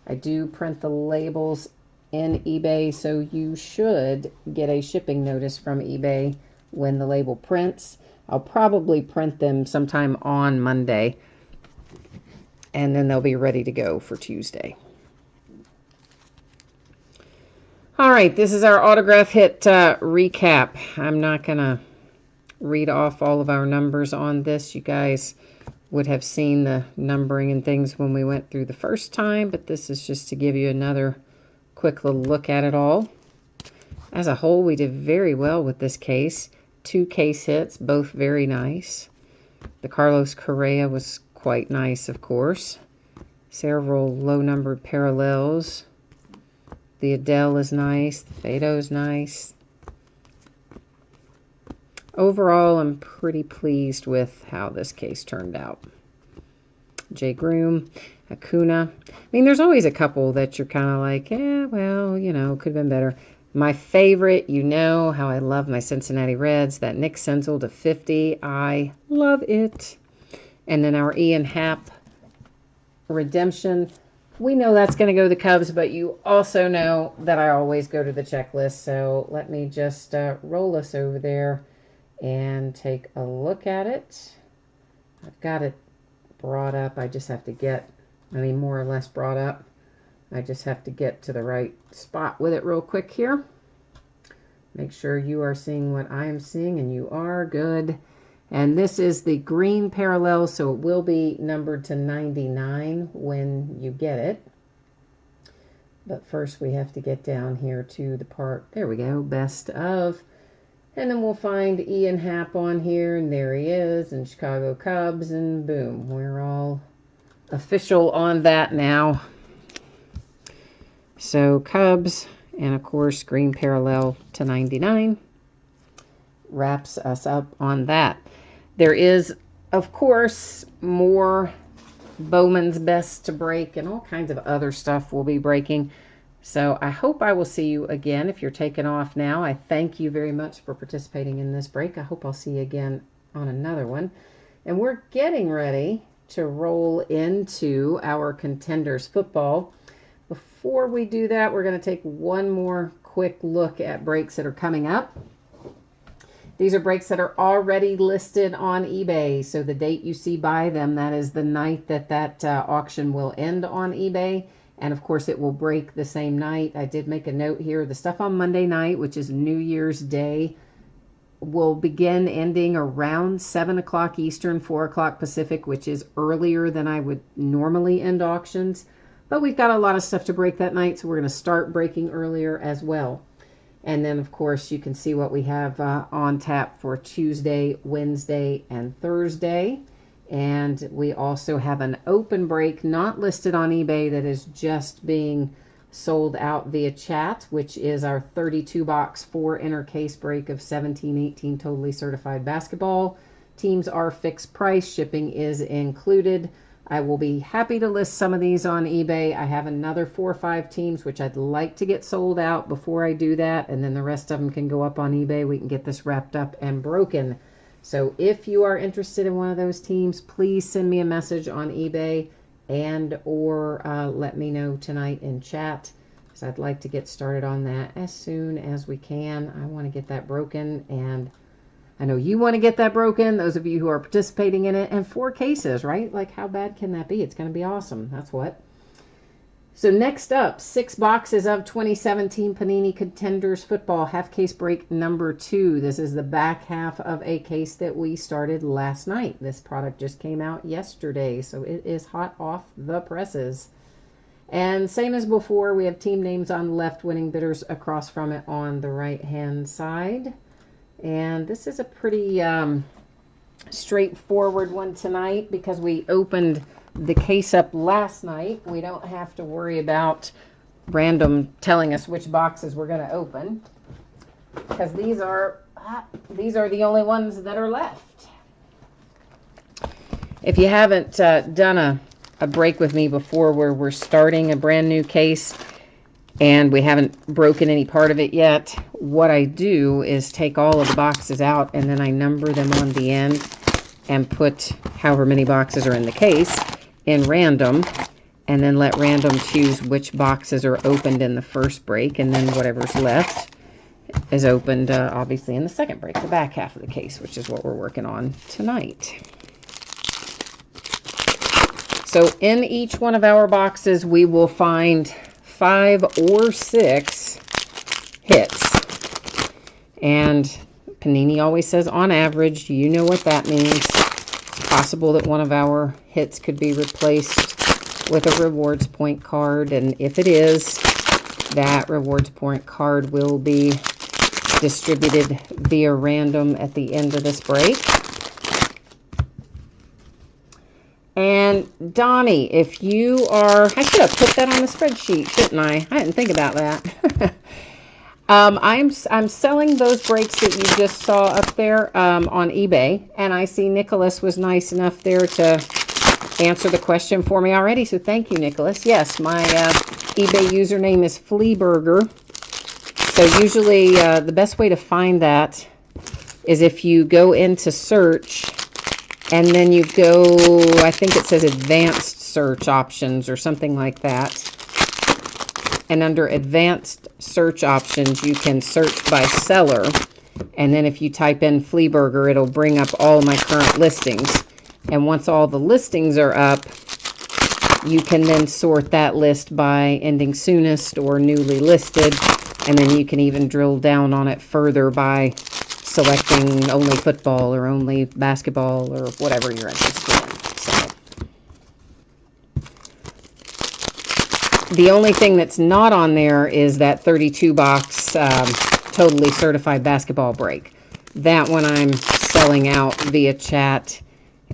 I do print the labels in eBay, so you should get a shipping notice from eBay when the label prints. I'll probably print them sometime on Monday, and then they'll be ready to go for Tuesday. All right, this is our autograph hit recap. I'm not going to read off all of our numbers on this. You guys would have seen the numbering and things when we went through the first time, but this is just to give you another quick little look at it all. As a whole, we did very well with this case. 2 case hits, both very nice. The Carlos Correa was quite nice, of course. Several low-numbered parallels. The Adele is nice. The Fado is nice. Overall, I'm pretty pleased with how this case turned out. Jay Groom, Acuna. I mean, there's always a couple that you're kind of like, yeah, well, you know, could have been better. My favorite, you know how I love my Cincinnati Reds. That Nick Senzel to 50. I love it. And then our Ian Happ redemption. We know that's going to go to the Cubs, but you also know that I always go to the checklist. So let me just roll us over there and take a look at it. I've got it brought up. I just have to get, more or less brought up. I just have to get to the right spot with it real quick here. Make sure you are seeing what I am seeing, and you are good. And this is the green parallel, so it will be numbered to 99 when you get it. But first we have to get down here to the part, there we go, best of. And then we'll find Ian Happ on here, and there he is, and Chicago Cubs, and boom, we're all official on that now. So Cubs, and of course green parallel to 99 wraps us up on that. There is, of course, more Bowman's Best to break, and all kinds of other stuff we'll be breaking. So I hope I will see you again. If you're taking off now, I thank you very much for participating in this break. I hope I'll see you again on another one. And we're getting ready to roll into our Contenders football. Before we do that, we're going to take one more quick look at breaks that are coming up. These are breaks that are already listed on eBay. So the date you see by them, that is the night that auction will end on eBay. And of course, it will break the same night. I did make a note here. The stuff on Monday night, which is New Year's Day, will begin ending around 7 o'clock Eastern, 4 o'clock Pacific, which is earlier than I would normally end auctions. But we've got a lot of stuff to break that night, so we're going to start breaking earlier as well. And then, of course, you can see what we have on tap for Tuesday, Wednesday, and Thursday. And we also have an open break not listed on eBay that is just being sold out via chat, which is our 32-box 4-inner case break of 17-18 totally certified basketball. Teams are fixed price. Shipping is included. I will be happy to list some of these on eBay. I have another 4 or 5 teams, which I'd like to get sold out before I do that. And then the rest of them can go up on eBay. We can get this wrapped up and broken. So if you are interested in one of those teams, please send me a message on eBay and or let me know tonight in chat because I'd like to get started on that as soon as we can. I want to get that broken, and I know you want to get that broken, those of you who are participating in it. And 4 cases, right? Like, how bad can that be? It's going to be awesome. That's what. So next up, 6 boxes of 2017 Panini Contenders football, half case break number 2. This is the back half of a case that we started last night. This product just came out yesterday, so it is hot off the presses. And same as before, we have team names on the left, winning bidders across from it on the right-hand side. And this is a pretty straightforward one tonight because we opened the case up last night. We don't have to worry about random telling us which boxes we're going to open, because these are the only ones that are left. If you haven't done a break with me before where we're starting a brand new case and we haven't broken any part of it yet, what I do is take all of the boxes out and then I number them on the end and put however many boxes are in the case in random, and then let random choose which boxes are opened in the first break, and then whatever's left is opened obviously in the second break, the back half of the case, which is what we're working on tonight. So in each one of our boxes we will find 5 or 6 hits, and Panini always says on average. You know what that means. It's possible that one of our hits could be replaced with a rewards point card, and if it is, that rewards point card will be distributed via random at the end of this break. And Donnie, if you are, I should have put that on the spreadsheet, shouldn't I? I didn't think about that. I'm selling those breaks that you just saw up there on eBay, and I see Nicholas was nice enough there to answer the question for me already, so thank you, Nicholas. Yes, my eBay username is Fleaburger. So usually the best way to find that is if you go into search and then you go, I think it says advanced search options or something like that. And under advanced search options, you can search by seller. And then if you type in Fleaburger, it'll bring up all my current listings. And once all the listings are up, you can then sort that list by ending soonest or newly listed. And then you can even drill down on it further by selecting only football or only basketball or whatever you're interested in. So the only thing that's not on there is that 32 box totally certified basketball break. That one I'm selling out via chat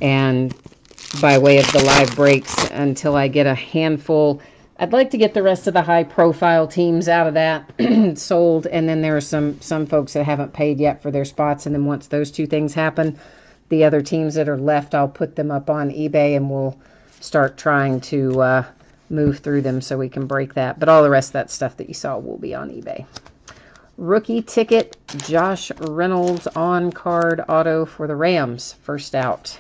and by way of the live breaks until I get a handful. I'd like to get the rest of the high profile teams out of that sold, and then there are some folks that haven't paid yet for their spots, and then once those 2 things happen, the other teams that are left, I'll put them up on eBay and we'll start trying to move through them so we can break that. But all the rest of that stuff that you saw will be on eBay. Rookie ticket, Josh Reynolds on card auto for the Rams, first out.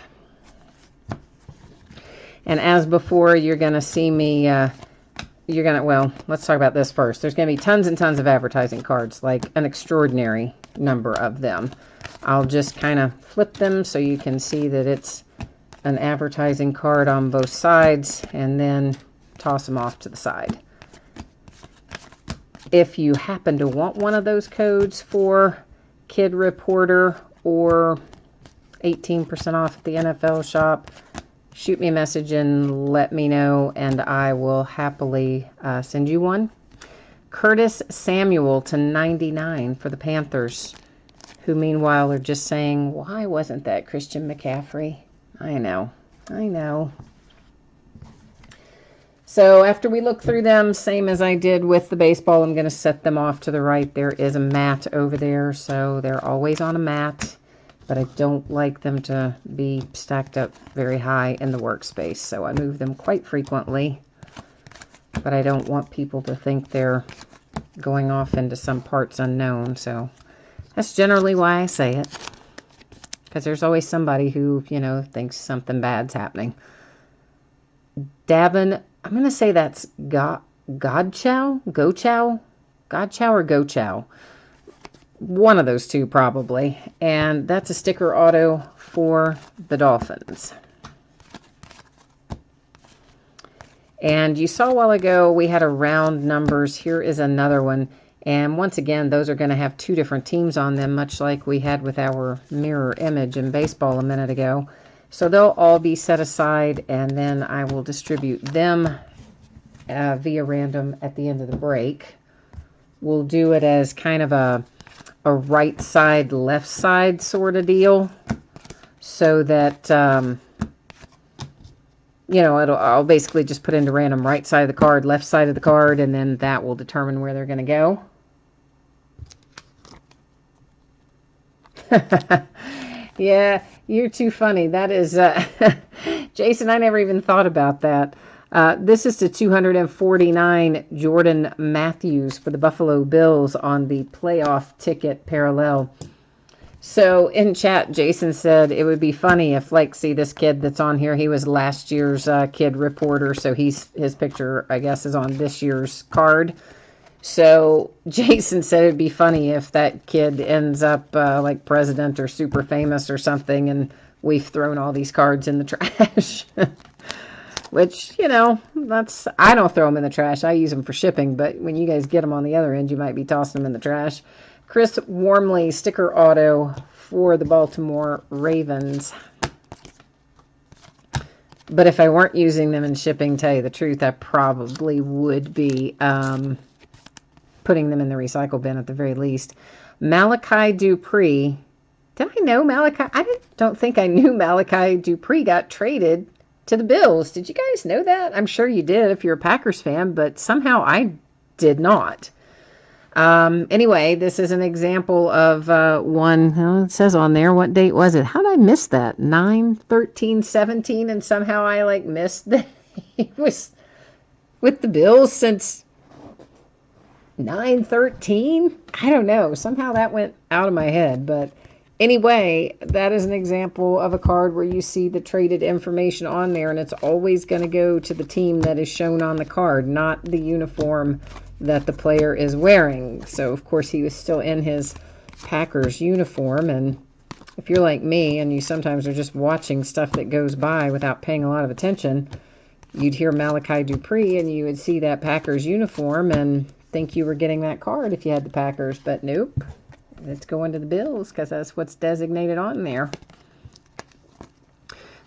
And as before, you're going to see me, well, let's talk about this first. There's going to be tons and tons of advertising cards, like an extraordinary number of them. I'll just kind of flip them so you can see that it's an advertising card on both sides, and then toss them off to the side. If you happen to want one of those codes for Kid Reporter or 18% off at the NFL shop, shoot me a message and let me know, and I will happily send you one. Curtis Samuel to 99 for the Panthers, who meanwhile are just saying, why wasn't that Christian McCaffrey? I know. So after we look through them, same as I did with the baseball, I'm going to set them off to the right. There is a mat over there, so they're always on a mat. But I don't like them to be stacked up very high in the workspace, so I move them quite frequently. But I don't want people to think they're going off into some parts unknown, so that's generally why I say it. Because there's always somebody who, thinks something bad's happening. Davin, I'm going to say that's Godchow? Gochow? Godchow or Gochow? One of those two probably. And that's a sticker auto for the Dolphins. And you saw a while ago we had a round numbers. Here is another one. And once again, those are going to have two different teams on them, much like we had with our mirror image in baseball a minute ago. So they'll all be set aside, and then I will distribute them via random at the end of the break. We'll do it as kind of a right side, left side sort of deal, so that, you know, I'll basically just put into random right side of the card, left side of the card, and then that will determine where they're going to go. Yeah, you're too funny. That is, Jason, I never even thought about that. This is to 249 Jordan Matthews for the Buffalo Bills on the playoff ticket parallel. So in chat, Jason said it would be funny if, like, see this kid that's on here, he was last year's kid reporter, so his picture, I guess, is on this year's card. So Jason said it'd be funny if that kid ends up like president or super famous or something, and we've thrown all these cards in the trash. Which, you know, I don't throw them in the trash. I use them for shipping, but when you guys get them on the other end, you might be tossing them in the trash. Chris Wormley, sticker auto for the Baltimore Ravens. But if I weren't using them in shipping, tell you the truth, I probably would be putting them in the recycle bin at the very least. Malachi Dupree. Did I know Malachi? I don't think I knew Malachi Dupree got traded to the Bills. Did you guys know that? I'm sure you did if you're a Packers fan, but somehow I did not. Anyway, this is an example of one. Well, it says on there, what date was it? How did I miss that? 9/13/17, and somehow I like missed that he was with the Bills since 9/13. I don't know. Somehow that went out of my head, but anyway, that is an example of a card where you see the traded information on there, and it's always going to go to the team that is shown on the card, not the uniform that the player is wearing. So, of course, he was still in his Packers uniform, and if you're like me and you sometimes are just watching stuff that goes by without paying a lot of attention, you'd hear Malachi Dupree and you would see that Packers uniform and think you were getting that card if you had the Packers, but nope. It's going to the Bills because that's what's designated on there.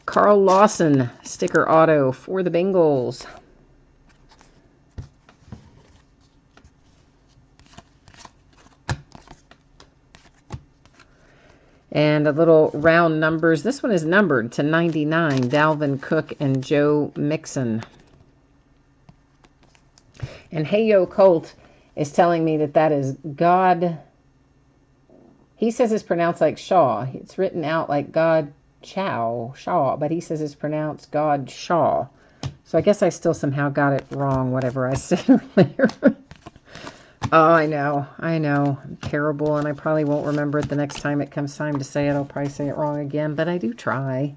Carl Lawson, sticker auto for the Bengals. And a little round numbers. This one is numbered to 99. Dalvin Cook and Joe Mixon. And Heyo Colt is telling me that is God. He says it's pronounced like Shaw. It's written out like God Shaw, but he says it's pronounced God Shaw. So I guess I still somehow got it wrong, whatever I said earlier. Oh, I know. I'm terrible, and I probably won't remember it the next time it comes time to say it. I'll probably say it wrong again, but I do try.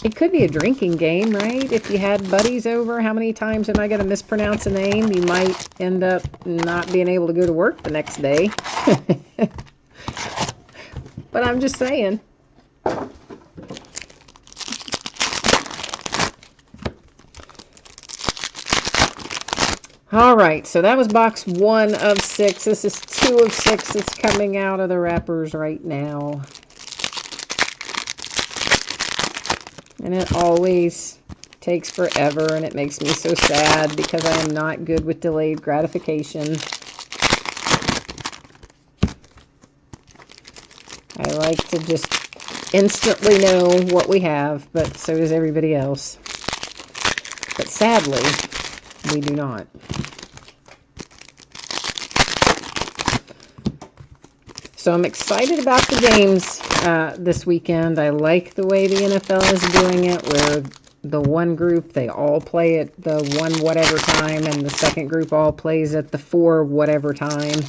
It could be a drinking game, right? If you had buddies over, how many times am I going to mispronounce a name? You might end up not being able to go to work the next day. But I'm just saying. All right, so that was box 1 of 6. This is 2 of 6. It's coming out of the wrappers right now. And it always takes forever, and it makes me so sad because I am not good with delayed gratification. I like to just instantly know what we have, but so does everybody else. But sadly, we do not. So I'm excited about the games this weekend. I like the way the NFL is doing it, where the one group, they all play at the 1 whatever time, and the second group all plays at the 4 whatever time,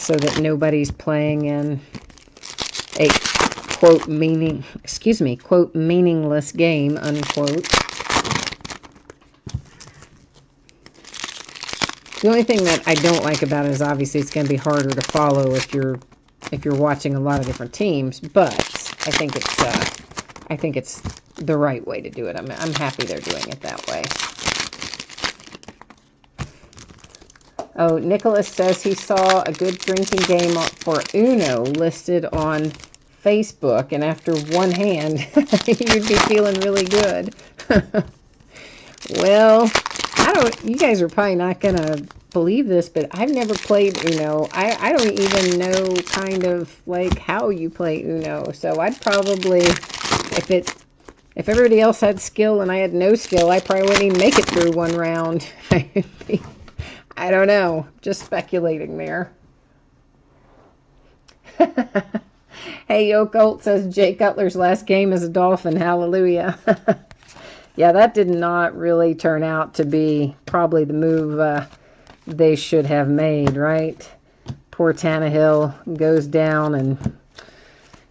so that nobody's playing in a quote meaningless game, unquote. The only thing that I don't like about it is obviously it's going to be harder to follow if you're watching a lot of different teams, but I think it's the right way to do it. I'm happy they're doing it that way. Oh, Nicholas says he saw a good drinking game for Uno listed on Facebook, and after one hand, you'd be feeling really good. Well, you guys are probably not going to believe this, but I've never played Uno. I don't even know kind of like how you play Uno. So I'd probably, if everybody else had skill and I had no skill, I probably wouldn't even make it through one round. I don't know. Just speculating there. Hey, Occult says Jay Cutler's last game as a Dolphin. Hallelujah. Yeah, that did not really turn out to be probably the move they should have made, right? Poor Tannehill goes down, and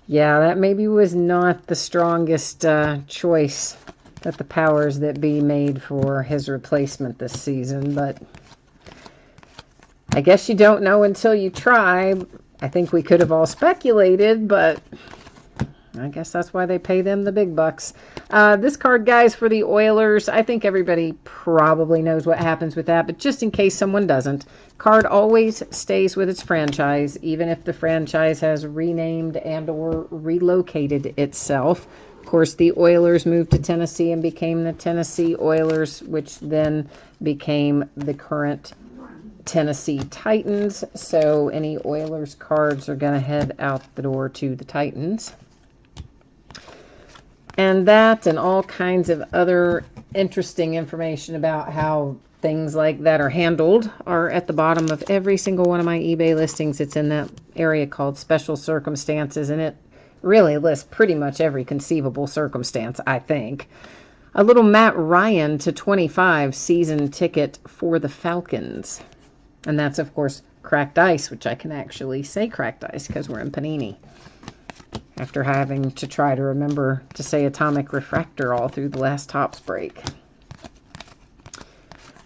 yeah, that maybe was not the strongest choice that the powers that be made for his replacement this season, but I guess you don't know until you try. I think we could have all speculated, but I guess that's why they pay them the big bucks. This card, guys, for the Oilers, I think everybody probably knows what happens with that, but just in case someone doesn't, card always stays with its franchise, even if the franchise has renamed and or relocated itself. Of course, the Oilers moved to Tennessee and became the Tennessee Oilers, which then became the current Tennessee Titans. So any Oilers cards are going to head out the door to the Titans. And that and all kinds of other interesting information about how things like that are handled are at the bottom of every single one of my eBay listings. It's in that area called Special Circumstances, and it really lists pretty much every conceivable circumstance, I think. A little Matt Ryan /25 season ticket for the Falcons. And that's, of course, cracked ice, which I can actually say cracked ice because we're in Panini. After having to try to remember to say atomic refractor all through the last Topps break.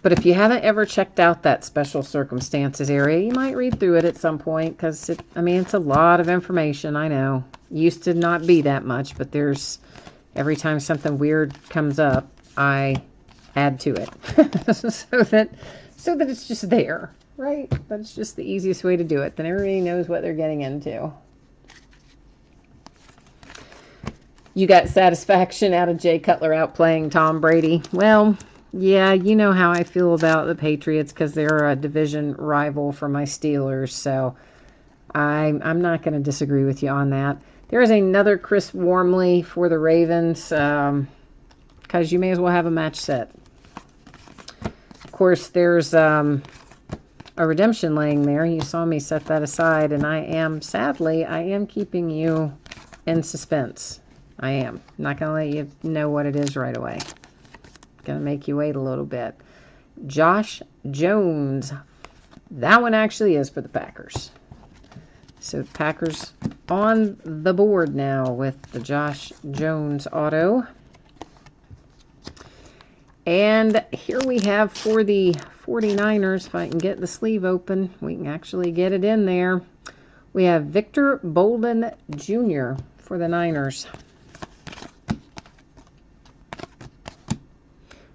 But if you haven't ever checked out that Special Circumstances area, you might read through it at some point because, it's a lot of information, I know. Used to not be that much, but every time something weird comes up, I add to it so that it's just there, right? That's just the easiest way to do it. Then everybody knows what they're getting into. You got satisfaction out of Jay Cutler outplaying Tom Brady. Well, yeah, you know how I feel about the Patriots because they're a division rival for my Steelers. So I'm not going to disagree with you on that. There is another Chris Wormley for the Ravens because you may as well have a match set. Of course, there's a redemption laying there. You saw me set that aside, and sadly, I am keeping you in suspense. I am. I'm not going to let you know what it is right away. Going to make you wait a little bit. Josh Jones. That one actually is for the Packers. So Packers on the board now with the Josh Jones auto. And here we have for the 49ers, if I can get the sleeve open, we can actually get it in there. We have Victor Bolden Jr. for the Niners.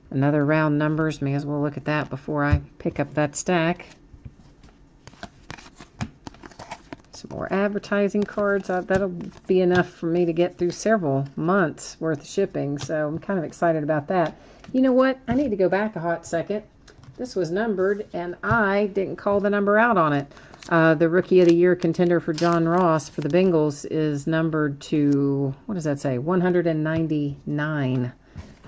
Another round numbers. May as well look at that before I pick up that stack. Some more advertising cards. That'll be enough for me to get through several months worth of shipping. So I'm kind of excited about that. You know what? I need to go back a hot second. This was numbered, and I didn't call the number out on it. The Rookie of the Year contender for John Ross for the Bengals is numbered to, what does that say? 199.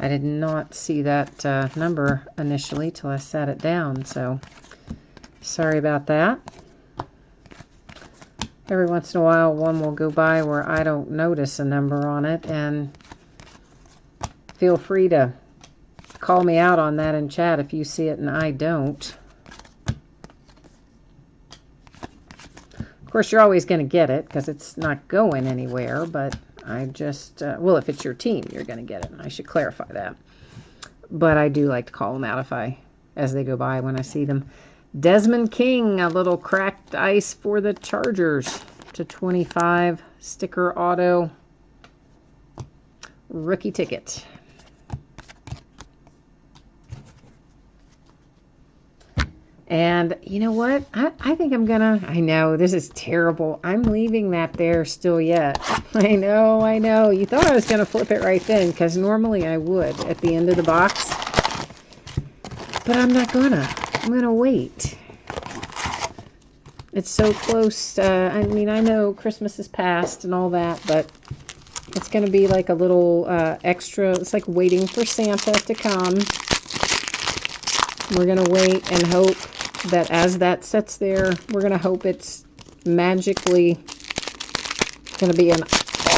I did not see that number initially till I sat it down, so sorry about that. Every once in a while, one will go by where I don't notice a number on it, and feel free to call me out on that in chat if you see it and I don't. Of course, you're always going to get it because it's not going anywhere, but I just, well, if it's your team, you're going to get it. And I should clarify that. But I do like to call them out as they go by when I see them. Desmond King, a little cracked ice for the Chargers /25 sticker auto rookie ticket. And you know what? I think I'm gonna, I know this is terrible. I'm leaving that there still yet. I know. You thought I was gonna flip it right then, because normally I would at the end of the box. But I'm not gonna. I'm gonna wait. It's so close. I mean, I know Christmas is past and all that, but it's gonna be like a little extra. It's like waiting for Santa to come. We're gonna wait and hope that as that sits there, we're going to hope it's magically going to be an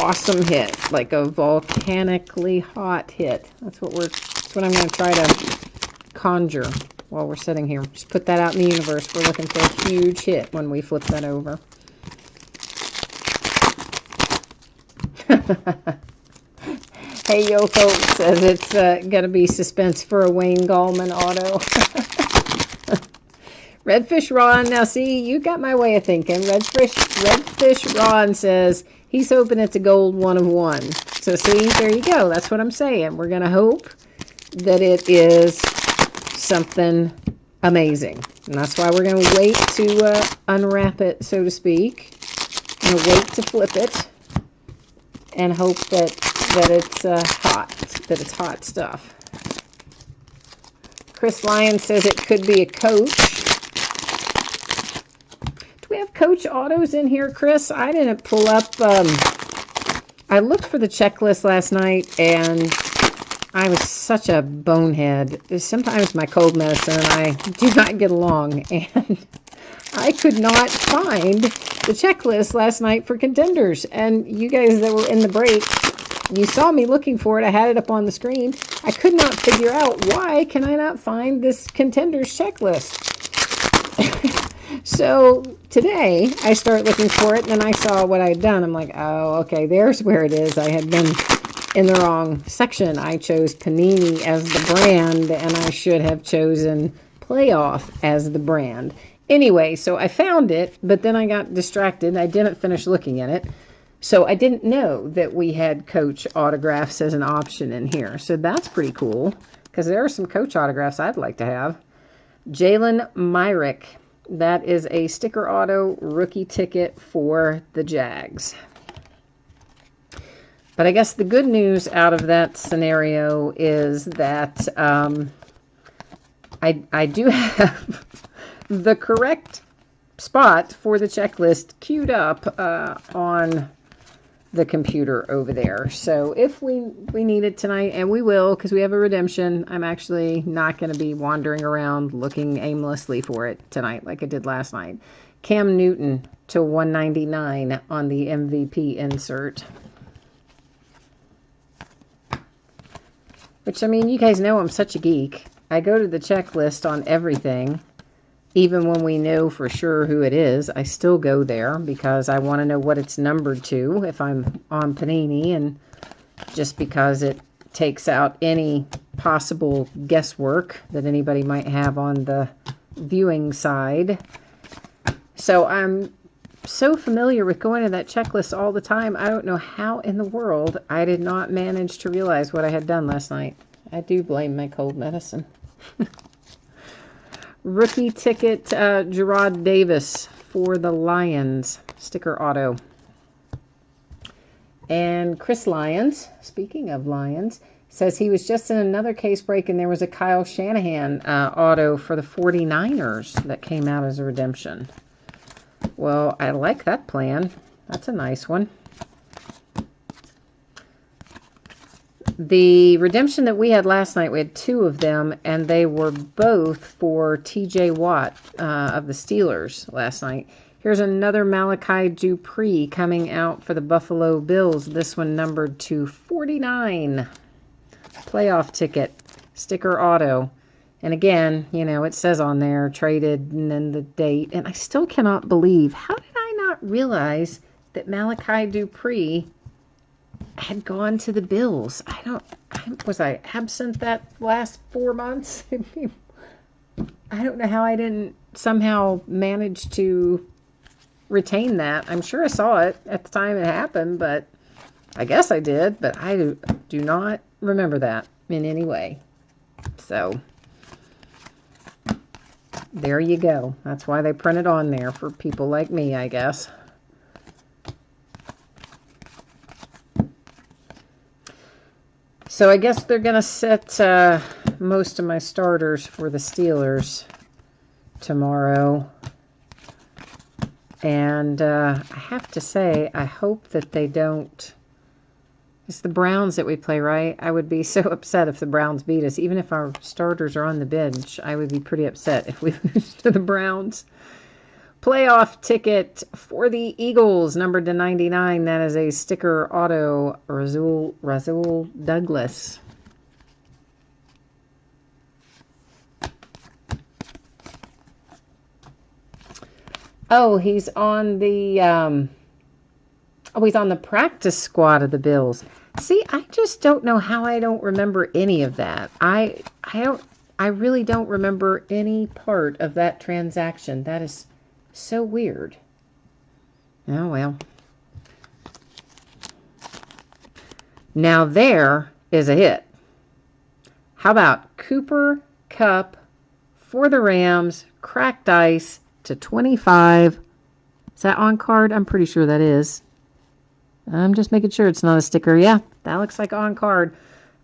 awesome hit, like a volcanically hot hit. That's what I'm going to try to conjure while we're sitting here. Just put that out in the universe. We're looking for a huge hit when we flip that over. Hey Yo Folks says it's going to be suspense for a Wayne Gallman auto. Redfish Ron, now see, you got my way of thinking. Redfish Ron says he's hoping it's a gold 1 of 1. So see, there you go. That's what I'm saying. We're going to hope that it is something amazing. And that's why we're going to wait to unwrap it, so to speak. We're going to wait to flip it and hope that it's hot, that it's hot stuff. Chris Lyon says it could be a Coach. We have Coach autos in here, Chris. I didn't pull up. I looked for the checklist last night, and I was such a bonehead. Sometimes my cold medicine and I do not get along, and I could not find the checklist last night for Contenders. And you guys that were in the break, you saw me looking for it. I had it up on the screen. I could not figure out why can I not find this Contenders checklist. So today I start looking for it, and then I saw what I had done. I'm like, oh, okay, there's where it is. I had been in the wrong section. I chose Panini as the brand, and I should have chosen Playoff as the brand. Anyway, so I found it, but then I got distracted. I didn't finish looking at it. So I didn't know that we had Coach autographs as an option in here. So that's pretty cool, because there are some Coach autographs I'd like to have. Jalen Myrick. That is a sticker auto rookie ticket for the Jags. But I guess the good news out of that scenario is that I do have the correct spot for the checklist queued up on the computer over there. So if we need it tonight, and we will, because we have a redemption, I'm actually not going to be wandering around looking aimlessly for it tonight like I did last night. Cam Newton /199 on the MVP insert. Which, I mean, you guys know I'm such a geek. I go to the checklist on everything. Even when we know for sure who it is, I still go there because I want to know what it's numbered to if I'm on Panini, and just because it takes out any possible guesswork that anybody might have on the viewing side. So I'm so familiar with going to that checklist all the time. I don't know how in the world I did not manage to realize what I had done last night. I do blame my cold medicine. Rookie ticket, Gerard Davis for the Lions, sticker auto. And Chris Lyons, speaking of Lions, says he was just in another case break, and there was a Kyle Shanahan auto for the 49ers that came out as a redemption. Well, I like that plan. That's a nice one. The redemption that we had last night, we had 2 of them, and they were both for TJ Watt of the Steelers last night. Here's another Malachi Dupree coming out for the Buffalo Bills. This one numbered to 49. Playoff ticket, sticker auto. And again, you know, it says on there, traded, and then the date. And I still cannot believe, how did I not realize that Malachi Dupree had gone to the Bills? Was I absent that last 4 months? I don't know how I didn't somehow manage to retain that. I'm sure I saw it at the time it happened, but I guess I did, but I do not remember that in any way. So there you go. That's why they print it on there for people like me, I guess. So I guess they're going to set most of my starters for the Steelers tomorrow. And I have to say, I hope that they don't. It's the Browns that we play, right? I would be so upset if the Browns beat us. Even if our starters are on the bench, I would be pretty upset if we lose to the Browns. Playoff ticket for the Eagles, numbered to 99. That is a sticker auto, Rasul Douglas. Oh, he's on the he's on the practice squad of the Bills. See, I just don't know how I don't remember any of that. I really don't remember any part of that transaction. That is so weird. Oh, well. Now there is a hit. How about Cooper Kupp for the Rams, cracked ice to 25. Is that on card? I'm pretty sure that is. I'm just making sure it's not a sticker. Yeah, that looks like on card.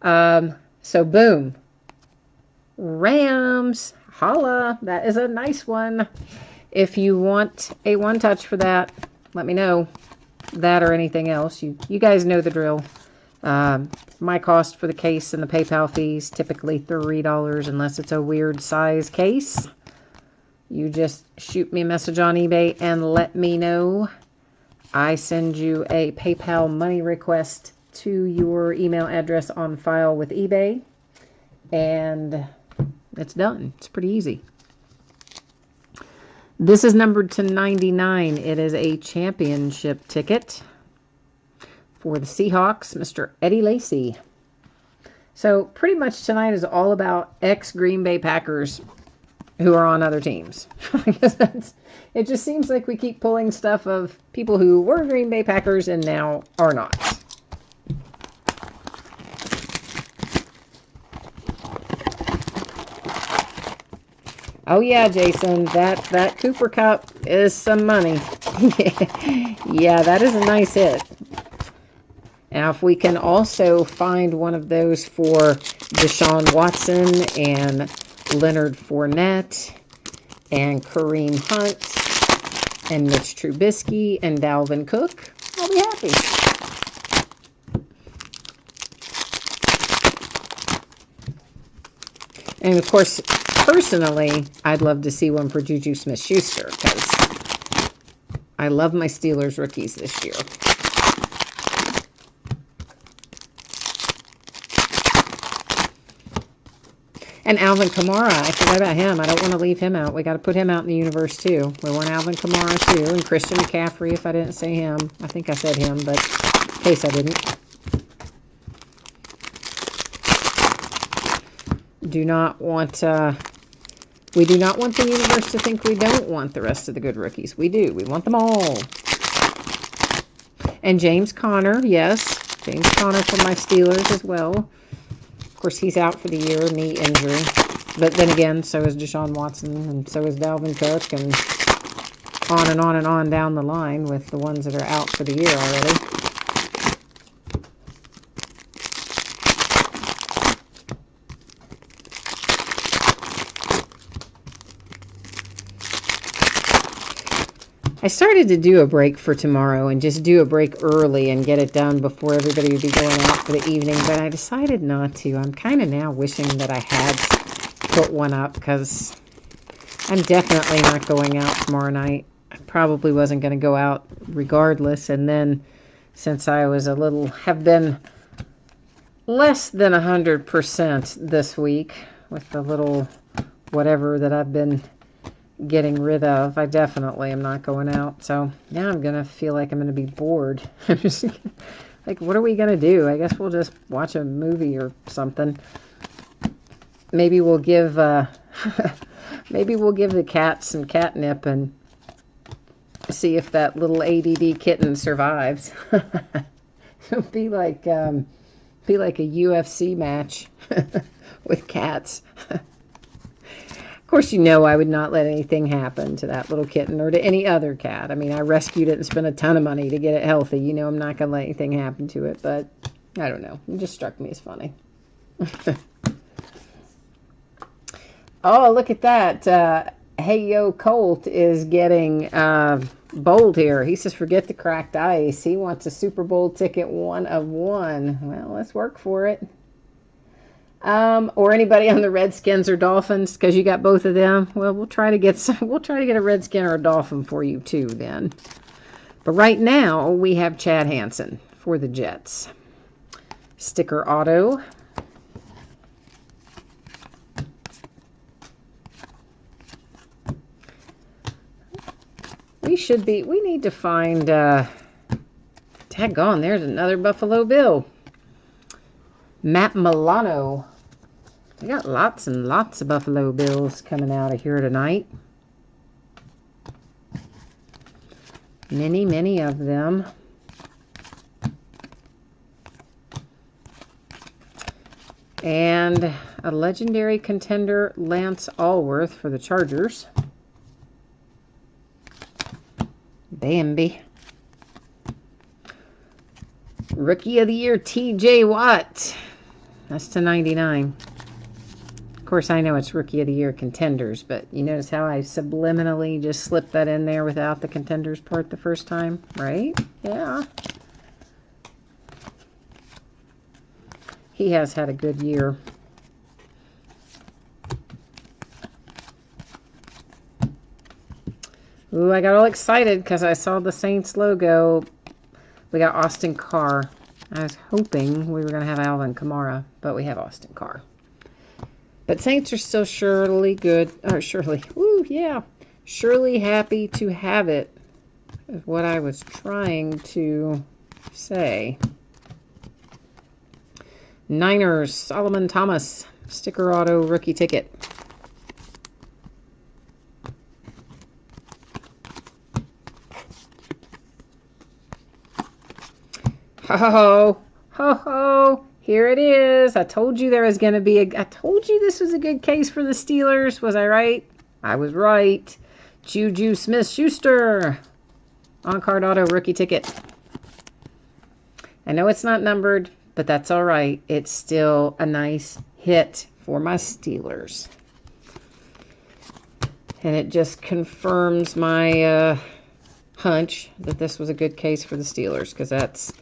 So boom. Rams. Holla. That is a nice one. If you want a one touch for that, let me know. That or anything else. You guys know the drill. My cost for the case and the PayPal fees, typically $3 unless it's a weird size case. You just shoot me a message on eBay and let me know. I send you a PayPal money request to your email address on file with eBay. And it's done. It's pretty easy. This is numbered to 99. It is a championship ticket for the Seahawks, Mr. Eddie Lacy. So pretty much tonight is all about ex-Green Bay Packers who are on other teams. I guess it just seems like we keep pulling stuff of people who were Green Bay Packers and now are not. Oh yeah, Jason, that Cooper Kupp is some money. Yeah, that is a nice hit. Now, if we can also find one of those for Deshaun Watson and Leonard Fournette and Kareem Hunt and Mitch Trubisky and Dalvin Cook, I'll be happy. And of course, personally, I'd love to see one for Juju Smith-Schuster because I love my Steelers rookies this year. And Alvin Kamara, I forgot about him. I don't want to leave him out. We got to put him out in the universe too. We want Alvin Kamara too, and Christian McCaffrey. If I didn't say him, I think I said him, but in case I didn't. Do not want. We do not want the universe to think we don't want the rest of the good rookies. We do. We want them all. And James Conner, yes, James Conner from my Steelers as well. Of course, he's out for the year, knee injury. But then again, so is Deshaun Watson, and so is Dalvin Cook, and on and on and on down the line with the ones that are out for the year already. I started to do a break for tomorrow and just do a break early and get it done before everybody would be going out for the evening, but I decided not to. I'm kind of now wishing that I had put one up because I'm definitely not going out tomorrow night. I probably wasn't going to go out regardless, and then since I was have been less than 100% this week with the little whatever that I've been getting rid of, I definitely am not going out. So now I'm gonna feel like I'm gonna be bored. I'm just like, what are we gonna do? I guess we'll just watch a movie or something. Maybe we'll give Maybe we'll give the cat some catnip and see if that little ADD kitten survives. It'll be like a UFC match with cats. Of course, you know I would not let anything happen to that little kitten or to any other cat. I mean, I rescued it and spent a ton of money to get it healthy. You know I'm not going to let anything happen to it, but I don't know. It just struck me as funny. Oh, look at that. Hey Yo Colt is getting bold here. He says, forget the cracked ice. He wants a Super Bowl ticket 1 of 1. Well, let's work for it. Or anybody on the Redskins or Dolphins, because you got both of them. Well, we'll try to get a Redskin or a Dolphin for you too then. But right now we have Chad Hansen for the Jets. Sticker auto. We need to find, daggone, there's another Buffalo Bill. Matt Milano. We got lots and lots of Buffalo Bills coming out of here tonight. Many, many of them. And a legendary contender, Lance Allworth for the Chargers. Bambi. Rookie of the Year, TJ Watt. That's to 99. Of course, I know it's Rookie of the Year contenders, but you notice how I subliminally just slipped that in there without the contenders part the first time, right? Yeah. He has had a good year. Ooh, I got all excited because I saw the Saints logo. We got Austin Carr. I was hoping we were going to have Alvin Kamara, but we have Austin Carr. But Saints are still surely good. Or surely. Ooh, yeah. Surely happy to have it, is what I was trying to say. Niners, Solomon Thomas. Sticker auto rookie ticket. Ho, ho, ho, here it is. I told you there was going to be I told you this was a good case for the Steelers. Was I right? I was right. Juju Smith-Schuster. On-card auto rookie ticket. I know it's not numbered, but that's all right. It's still a nice hit for my Steelers. And it just confirms my hunch that this was a good case for the Steelers, because that's...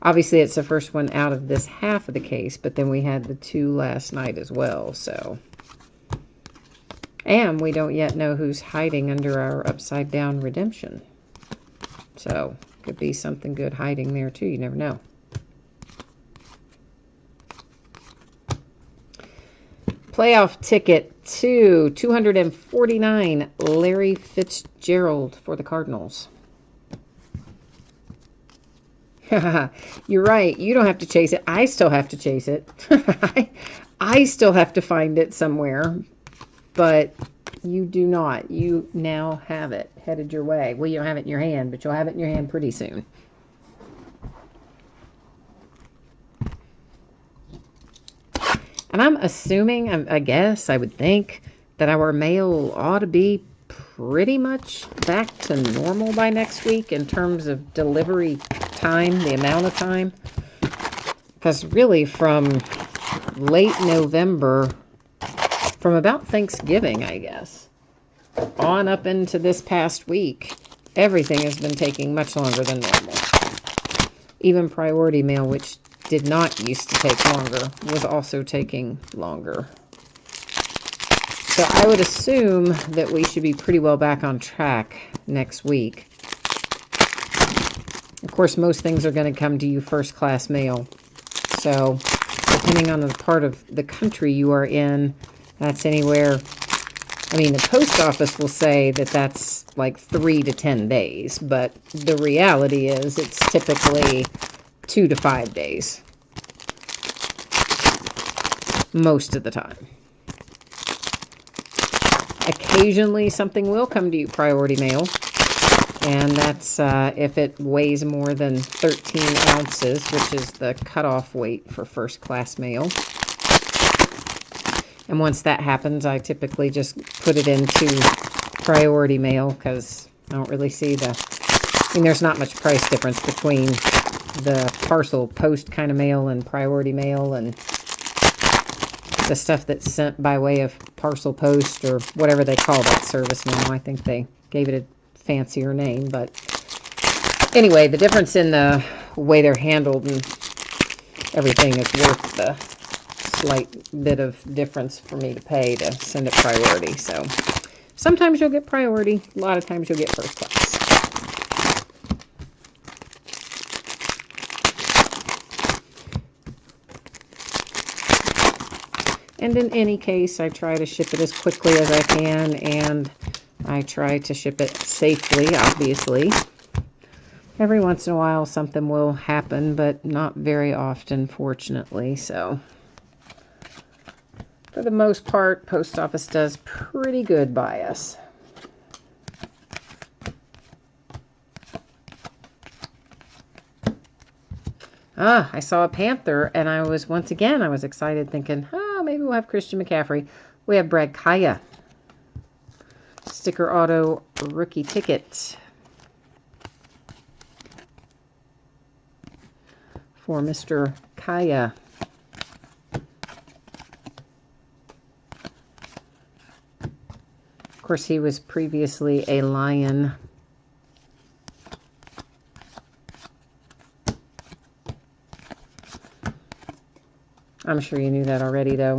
Obviously, it's the first one out of this half of the case, but then we had the 2 last night as well, so. And we don't yet know who's hiding under our upside-down redemption. So, could be something good hiding there, too. You never know. Playoff ticket 249, Larry Fitzgerald for the Cardinals. You're right. You don't have to chase it. I still have to chase it. I still have to find it somewhere. But you do not. You now have it headed your way. Well, you don't have it in your hand, but you'll have it in your hand pretty soon. And I'm assuming, I guess, I would think, that our mail ought to be pretty much back to normal by next week in terms of delivery time, the amount of time. Because really from late November, from about Thanksgiving, I guess, on up into this past week, everything has been taking much longer than normal. Even priority mail, which did not used to take longer, was also taking longer. So I would assume that we should be pretty well back on track next week. Of course, most things are going to come to you first class mail. So depending on the part of the country you are in, that's anywhere. I mean, the post office will say that that's like 3 to 10 days, but the reality is it's typically 2 to 5 days. Most of the time. occasionally something will come to you priority mail. And that's if it weighs more than 13 ounces, which is the cutoff weight for first class mail. And once that happens, I typically just put it into priority mail because I don't really see there's not much price difference between the parcel post kind of mail and priority mail, and the stuff that's sent by way of parcel post or whatever they call that service now. I think they gave it a fancier name, but anyway, the difference in the way they're handled and everything is worth the slight bit of difference for me to pay to send it priority. So sometimes you'll get priority, a lot of times you'll get first class. And in any case, I try to ship it as quickly as I can, and I try to ship it safely, obviously. Every once in a while, something will happen, but not very often, fortunately. So, for the most part, post office does pretty good by us. I saw a Panther, and I was excited, thinking, maybe we'll have Christian McCaffrey. We have Brad Kaya. Sticker auto rookie ticket for Mr. Kaya. Of course, he was previously a Lion. I'm sure you knew that already, though.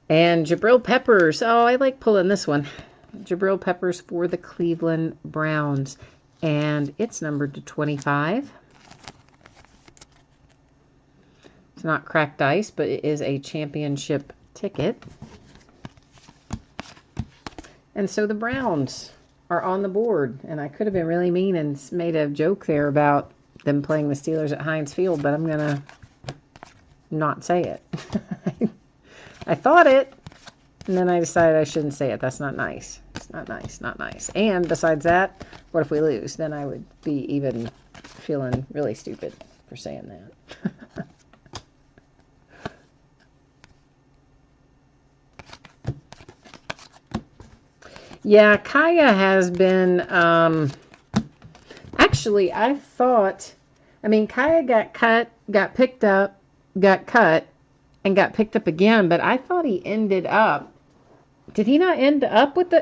And Jabril Peppers. Oh, I like pulling this one. Jabril Peppers for the Cleveland Browns. And it's numbered to 25. It's not cracked ice, but it is a championship ticket. And so the Browns are on the board. And I could have been really mean and made a joke there about them playing the Steelers at Heinz Field, but I'm going to not say it. I thought it, and then I decided I shouldn't say it. That's not nice. It's not nice, not nice. And besides that, what if we lose? Then I would be even feeling really stupid for saying that. Yeah, Kaya has been, actually, I thought, Kaya got cut, got picked up, got cut, and got picked up again, but I thought he ended up, did he not end up with the,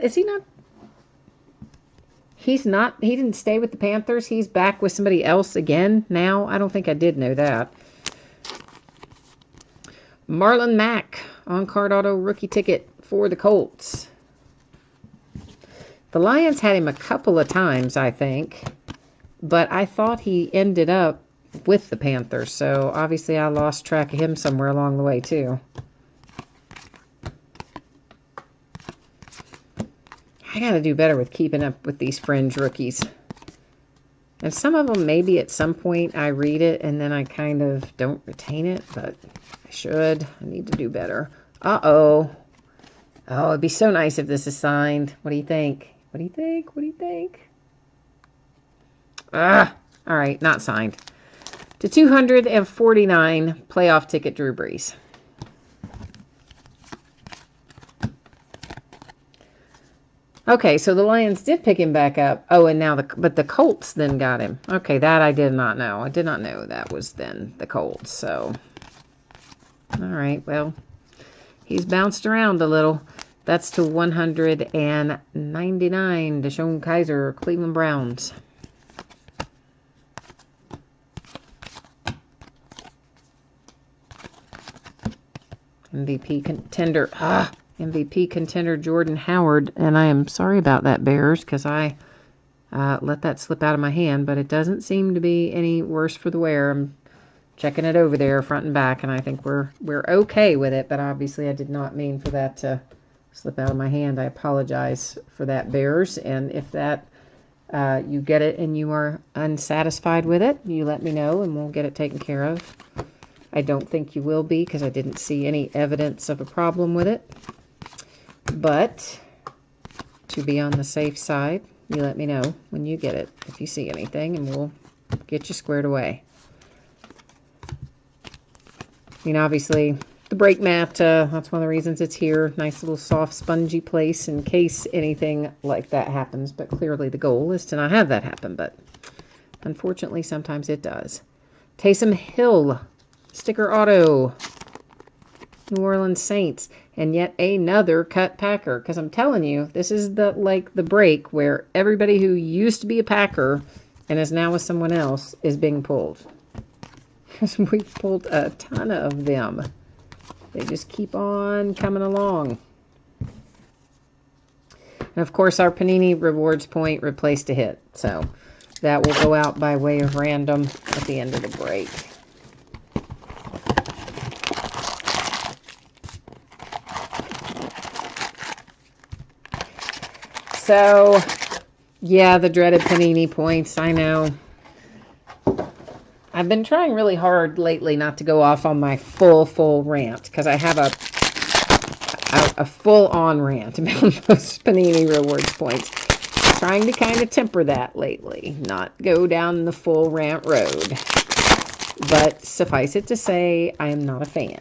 he didn't stay with the Panthers, he's back with somebody else again now? I don't think I did know that. Marlon Mack, on-card auto rookie ticket for the Colts. The Lions had him a couple of times, I think, but I thought he ended up with the Panthers, so obviously I lost track of him somewhere along the way too. I gotta do better with keeping up with these fringe rookies. And some of them, maybe at some point I read it and then I kind of don't retain it, but I should. I need to do better. Uh-oh. Oh, it'd be so nice if this is signed. What do you think? What do you think? What do you think? All right, not signed. To 249, playoff ticket, Drew Brees. Okay, so the Lions did pick him back up. Oh, and now but the Colts then got him. Okay, that I did not know. I did not know that was then the Colts. So, all right, well, he's bounced around a little. That's to 199, Deshaun Kaiser, Cleveland Browns. MVP contender. MVP contender Jordan Howard. And I am sorry about that, Bears, because I let that slip out of my hand. But it doesn't seem to be any worse for the wear. I'm checking it over there, front and back, and I think we're okay with it. But obviously I did not mean for that to slip out of my hand. I apologize for that, Bears. And if that you get it and you are unsatisfied with it, you let me know and we'll get it taken care of. I don't think you will be because I didn't see any evidence of a problem with it. But to be on the safe side, you let me know when you get it if you see anything, and we'll get you squared away. I mean, obviously, the brake mat, that's one of the reasons it's here. Nice little soft, spongy place in case anything like that happens. But clearly the goal is to not have that happen. But unfortunately, sometimes it does. Taysom Hill, sticker auto, New Orleans Saints, and yet another cut Packer. Because I'm telling you, this is the break where everybody who used to be a Packer and is now with someone else is being pulled. Because we've pulled a ton of them. They just keep on coming along. And of course, our Panini Rewards point replaced a hit. So that will go out by way of random at the end of the break. So, yeah, the dreaded Panini points, I know. I've been trying really hard lately not to go off on my full rant, because I have a full-on rant about those Panini Rewards points. Trying to kind of temper that lately, not go down the full rant road. But suffice it to say, I am not a fan.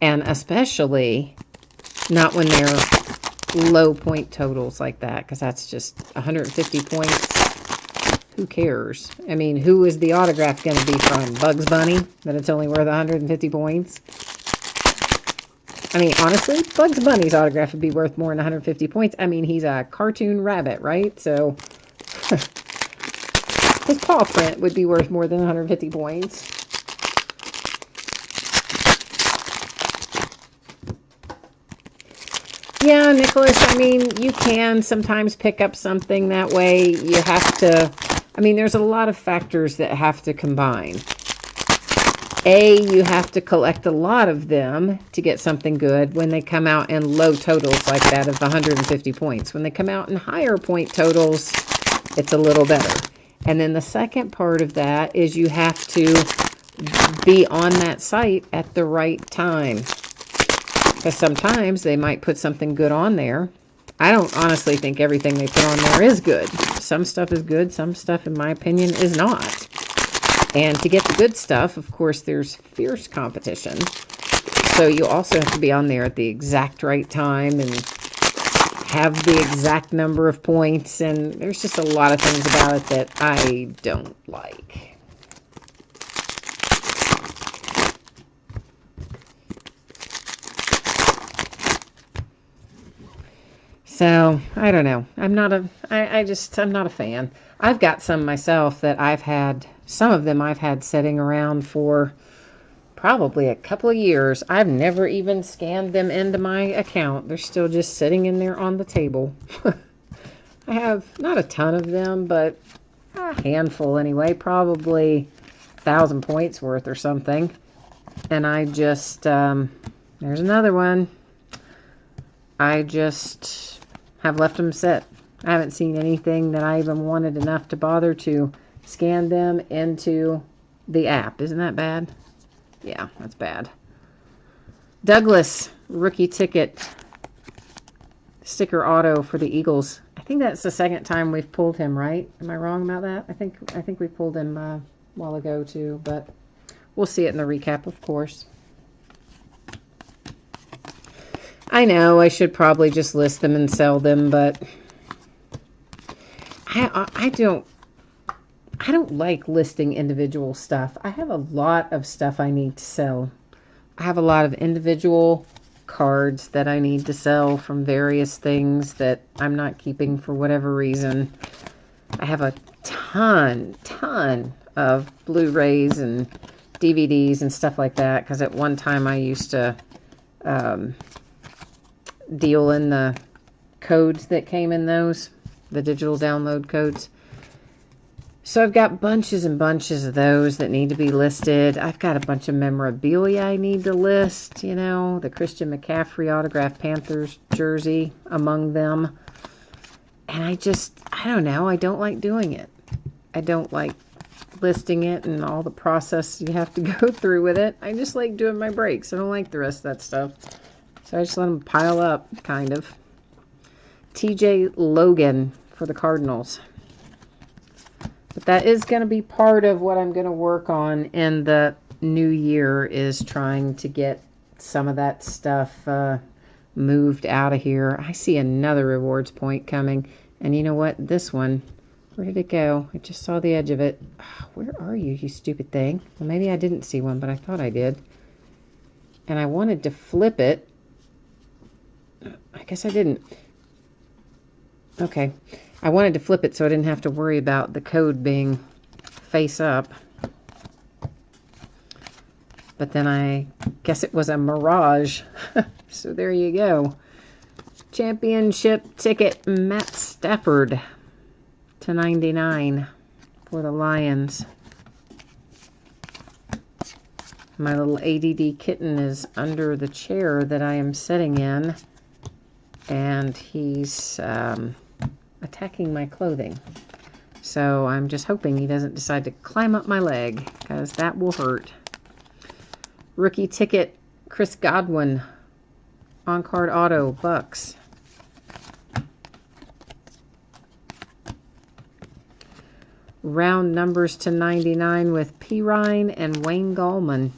And especially not when they're low point totals like that, because that's just 150 points. Who cares? I mean, who is the autograph going to be from? Bugs Bunny? That it's only worth 150 points? I mean, honestly, Bugs Bunny's autograph would be worth more than 150 points. I mean, he's a cartoon rabbit, right? So, his paw print would be worth more than 150 points. Yeah, Nicholas, I mean, you can sometimes pick up something that way. You have to, I mean, there's a lot of factors that have to combine. You have to collect a lot of them to get something good when they come out in low totals like that of 150 points. When they come out in higher point totals, it's a little better. And then the second part of that is you have to be on that site at the right time. Because sometimes they might put something good on there. I don't honestly think everything they put on there is good. Some stuff is good. Some stuff, in my opinion, is not. And to get the good stuff, of course, there's fierce competition. So you also have to be on there at the exact right time and have the exact number of points. And there's just a lot of things about it that I don't like. So, I don't know. I'm not a fan. I've got some myself that some of them I've had sitting around for probably a couple of years. I've never even scanned them into my account. They're still just sitting in there on the table. I have not a ton of them, but a handful anyway. Probably 1,000 points worth or something. And I just, there's another one. I just have left them sit. I haven't seen anything that I even wanted enough to bother to scan them into the app. Isn't that bad? Yeah, that's bad. Douglas, rookie ticket, sticker auto for the Eagles. I think that's the second time we've pulled him, right? Am I wrong about that? I think we pulled him a while ago too, but we'll see it in the recap, of course. I know I should probably just list them and sell them, but I don't like listing individual stuff. I have a lot of stuff I need to sell. I have a lot of individual cards that I need to sell from various things that I'm not keeping for whatever reason. I have a ton of Blu-rays and DVDs and stuff like that, because at one time I used to deal in the codes that came in those, the digital download codes. So I've got bunches and bunches of those that need to be listed. I've got a bunch of memorabilia I need to list, you know, the Christian McCaffrey autographed Panthers jersey among them. And I don't know, I don't like doing it. I don't like listing it and all the process you have to go through with it. I just like doing my breaks. I don't like the rest of that stuff. So I just let them pile up, kind of. TJ Logan for the Cardinals. But that is going to be part of what I'm going to work on in the new year, is trying to get some of that stuff moved out of here. I see another rewards point coming. And you know what? This one, where did it go? I just saw the edge of it. Where are you, you stupid thing? Well, maybe I didn't see one, but I thought I did. And I wanted to flip it. I guess I didn't. Okay. I wanted to flip it so I didn't have to worry about the code being face up. But then I guess it was a mirage. So there you go. Championship ticket, Matt Stafford /99 for the Lions. My little ADD kitten is under the chair that I am sitting in, and he's attacking my clothing. So I'm just hoping he doesn't decide to climb up my leg, because that will hurt. Rookie ticket, Chris Godwin, on-card auto, Bucks. Round numbers /99 with Pirine and Wayne Gallman.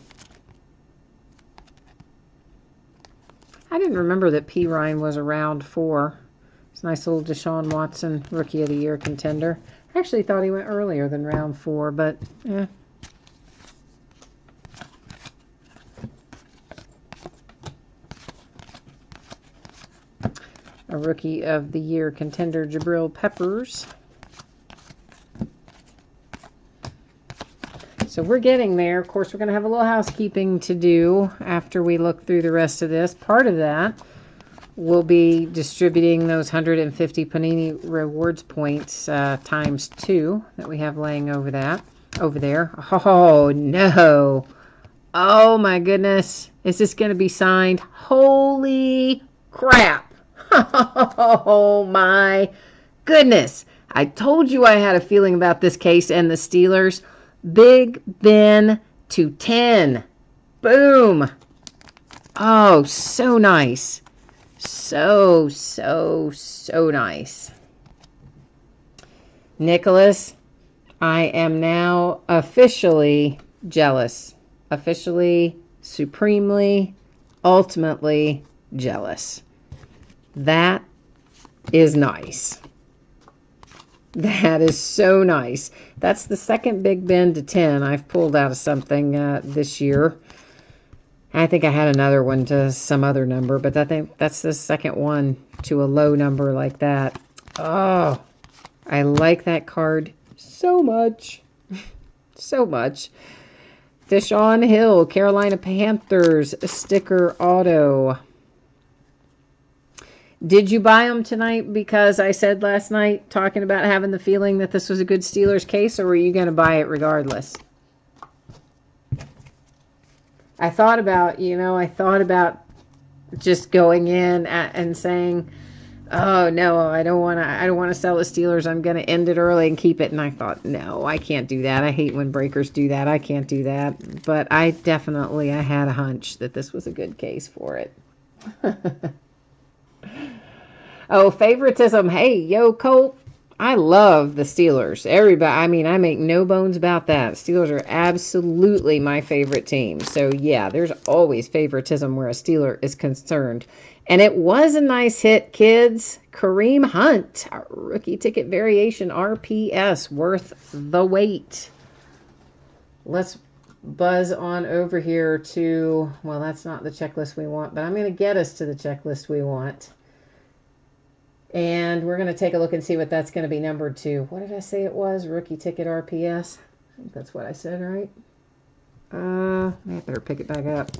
I didn't remember that Pirine was around for. It's a nice little Deshaun Watson Rookie of the Year contender. I actually thought he went earlier than round 4, but eh. A Rookie of the Year contender, Jabril Peppers. So we're getting there. Of course, we're going to have a little housekeeping to do after we look through the rest of this. Part of that will be distributing those 150 Panini rewards points times 2 that we have laying over there. Oh, no. Oh, my goodness. Is this going to be signed? Holy crap. Oh, my goodness. I told you I had a feeling about this case and the Steelers. Big Ben /10. Boom. Oh, so nice. So nice. Nicholas, I am now officially jealous. Officially, supremely, ultimately jealous. That is nice. That is so nice. That's the second Big Ben /10 I've pulled out of something this year. I think I had another one to some other number, but I think that's the second one to a low number like that. Oh, I like that card so much. So much. Deshaun Hill, Carolina Panthers, sticker auto. Did you buy them tonight because I said last night, talking about having the feeling that this was a good Steelers case, or were you going to buy it regardless? I thought about just going in and saying, oh no, I don't want to sell the Steelers. I'm going to end it early and keep it. And I thought, no, I can't do that. I hate when breakers do that. I can't do that. But I had a hunch that this was a good case for it. Oh, favoritism. Hey, yo, Colt. I love the Steelers. Everybody, I make no bones about that. Steelers are absolutely my favorite team. So, yeah, there's always favoritism where a Steeler is concerned. And it was a nice hit, kids. Kareem Hunt, rookie ticket variation RPS, worth the wait. Let's buzz on over here to, well, that's not the checklist we want, but I'm going to get us to the checklist we want. And we're going to take a look and see what that's going to be numbered to. What did I say it was? Rookie ticket RPS? I think that's what I said, right? I better pick it back up.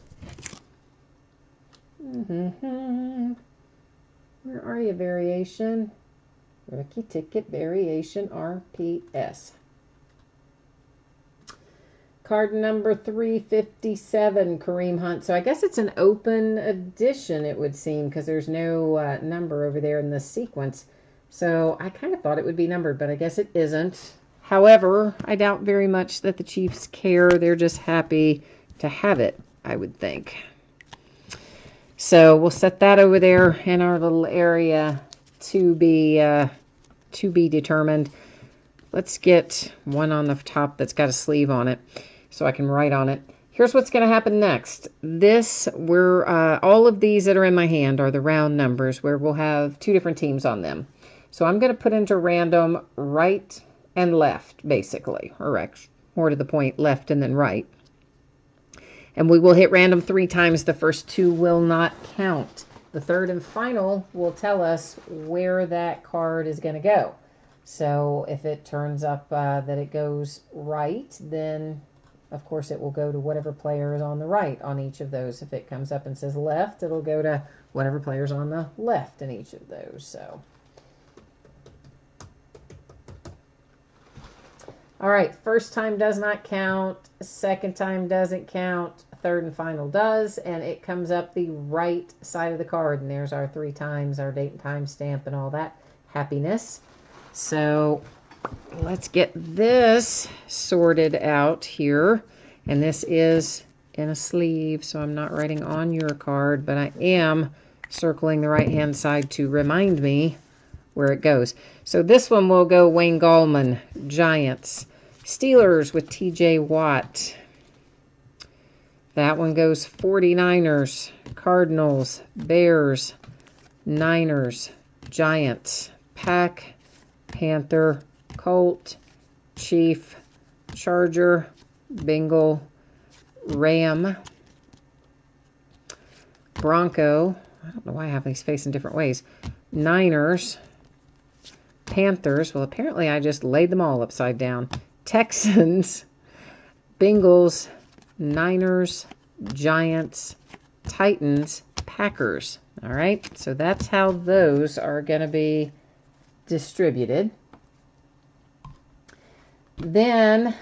Where are you, variation? Rookie ticket variation RPS. Card number 357, Kareem Hunt. So I guess it's an open edition, it would seem, because there's no number over there in the sequence. So I kind of thought it would be numbered, but I guess it isn't. However, I doubt very much that the Chiefs care. They're just happy to have it, I would think. So we'll set that over there in our little area to be determined. Let's get one on the top that's got a sleeve on it so I can write on it. Here's what's going to happen next. All of these that are in my hand are the round numbers where we'll have 2 different teams on them. So I'm going to put into random right and left, basically, or more to the point, left and then right. And we will hit random 3 times. The first 2 will not count. The third and final will tell us where that card is going to go. So if it turns up that it goes right, then of course it will go to whatever player is on the right on each of those. If it comes up and says left, it'll go to whatever player's on the left in each of those. So, all right, first time does not count, second time doesn't count, third and final does, and it comes up the right side of the card, and there's our 3 times, our date and time stamp and all that happiness. So let's get this sorted out here. And this is in a sleeve, so I'm not writing on your card, but I am circling the right-hand side to remind me where it goes. So this one will go Wayne Gallman, Giants. Steelers with TJ Watt. That one goes 49ers, Cardinals, Bears, Niners, Giants, Pack, Panther, Colt, Chief, Charger, Bengal, Ram, Bronco. I don't know why I have these facing different ways. Niners, Panthers. Well, apparently I just laid them all upside down. Texans, Bengals, Niners, Giants, Titans, Packers. All right, so that's how those are going to be distributed. Then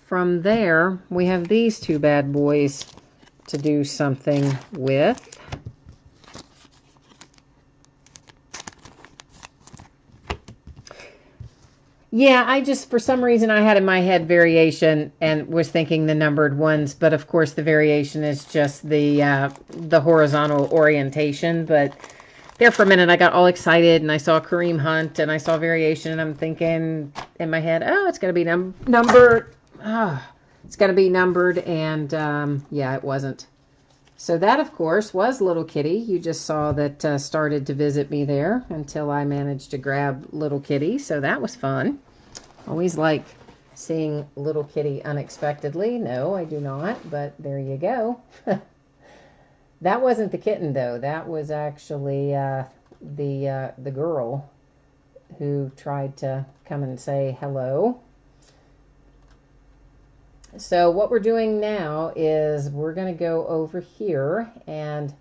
from there, we have these 2 bad boys to do something with. Yeah, I just, for some reason, I had in my head variation and was thinking the numbered ones, but of course the variation is just the horizontal orientation. But there for a minute, I got all excited and I saw Kareem Hunt and I saw variation and I'm thinking in my head, oh, it's going to be numbered. Oh, it's going to be numbered, and yeah, it wasn't. So that, of course, was Little Kitty. You just saw that started to visit me there until I managed to grab Little Kitty. So that was fun. Always like seeing Little Kitty unexpectedly. No, I do not, but there you go. That wasn't the kitten, though. That was actually the girl who tried to come and say hello. So what we're doing now is we're going to go over here and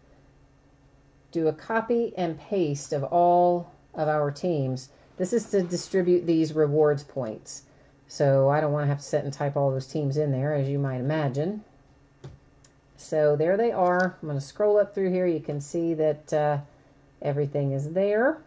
do a copy and paste of all of our teams. This is to distribute these rewards points. So I don't want to have to sit and type all those teams in there, as you might imagine. So there they are. I'm going to scroll up through here. You can see that everything is there.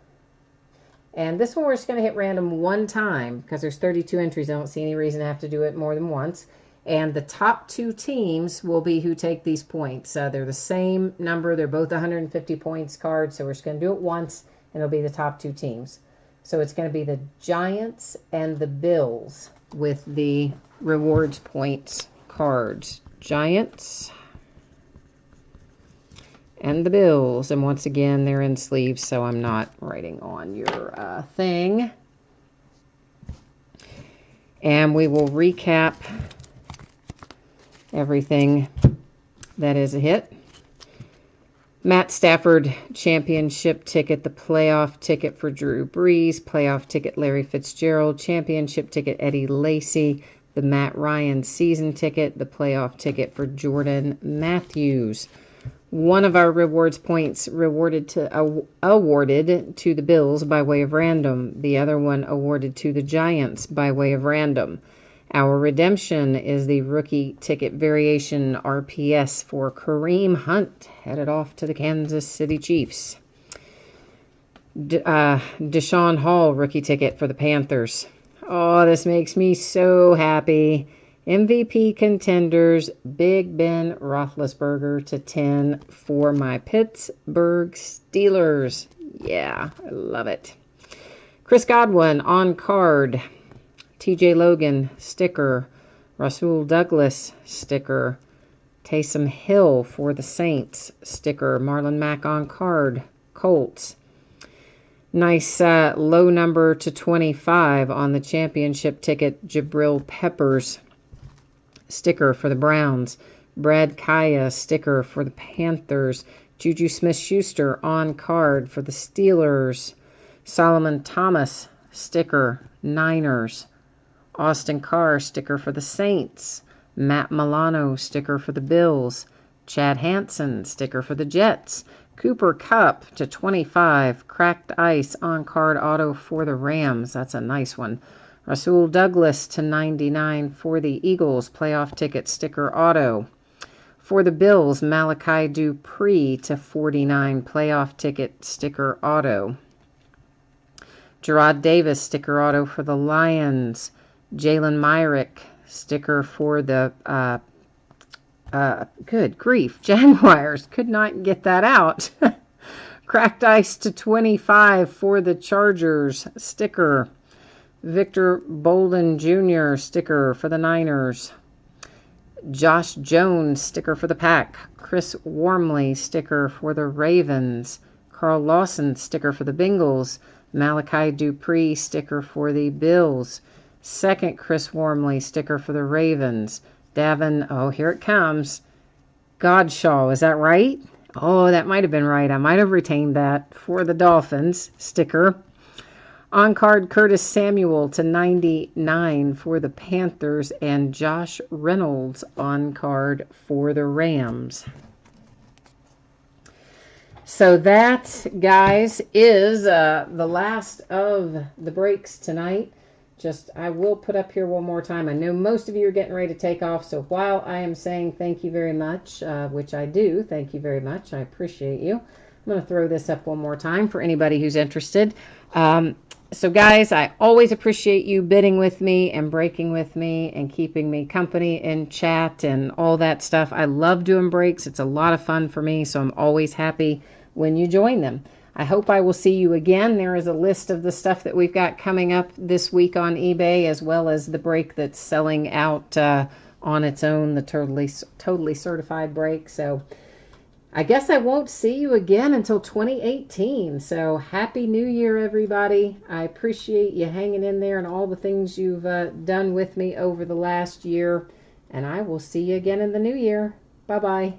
And this one we're just going to hit random 1 time because there's 32 entries. I don't see any reason to have to do it more than once. And the top 2 teams will be who take these points. They're the same number. They're both 150 points cards. So we're just going to do it once, and it'll be the top 2 teams. So it's going to be the Giants and the Bills with the rewards points cards. Giants and the Bills. And once again, they're in sleeves, so I'm not writing on your thing. And we will recap everything that is a hit. Matt Stafford championship ticket, the playoff ticket for Drew Brees, playoff ticket Larry Fitzgerald, championship ticket Eddie Lacy, the Matt Ryan season ticket, the playoff ticket for Jordan Matthews. One of our rewards points awarded to the Bills by way of random. The other one awarded to the Giants by way of random. Our redemption is the rookie ticket variation RPS for Kareem Hunt, headed off to the Kansas City Chiefs. Deshaun Hall rookie ticket for the Panthers. Oh, this makes me so happy. MVP Contenders, Big Ben Roethlisberger to 10 for my Pittsburgh Steelers. Yeah, I love it. Chris Godwin on card. TJ Logan sticker. Rasul Douglas sticker. Taysom Hill for the Saints sticker. Marlon Mack on card. Colts. Nice low number to 25 on the championship ticket. Jabril Peppers sticker for the Browns. Brad Kaya sticker for the Panthers. Juju Smith-Schuster on card for the Steelers. Solomon Thomas sticker, Niners. Austin Carr sticker for the Saints. Matt Milano sticker for the Bills. Chad Hansen sticker for the Jets. Cooper Kupp to 25. Cracked ice on card auto for the Rams. That's a nice one. Rasul Douglas to 99 for the Eagles. Playoff ticket sticker auto. For the Bills, Malachi Dupree to 49. Playoff ticket sticker auto. Gerard Davis sticker auto for the Lions. Jalen Myrick sticker for the good grief, Jaguars. Could not get that out. Cracked ice to 25 for the Chargers sticker. Victor Bolden Jr. sticker for the Niners. Josh Jones sticker for the Pack. Chris Wormley sticker for the Ravens. Carl Lawson sticker for the Bengals. Malachi Dupree sticker for the Bills. Second Chris Wormley sticker for the Ravens. Davin, oh, here it comes. Godshaw, is that right? Oh, that might have been right. I might have retained that for the Dolphins sticker. On card, Curtis Samuel to 99 for the Panthers, and Josh Reynolds on card for the Rams. So that, guys, is the last of the breaks tonight. I will put up here one more time. I know most of you are getting ready to take off, so while I am saying thank you very much, which I do, thank you very much, I appreciate you, I'm going to throw this up one more time for anybody who's interested. So guys, I always appreciate you bidding with me and breaking with me and keeping me company in chat and all that stuff. I love doing breaks. It's a lot of fun for me, so I'm always happy when you join them. I hope I will see you again. There is a list of the stuff that we've got coming up this week on eBay, as well as the break that's selling out on its own, the totally certified break. So I guess I won't see you again until 2018. So Happy New Year, everybody. I appreciate you hanging in there and all the things you've done with me over the last year. And I will see you again in the new year. Bye-bye.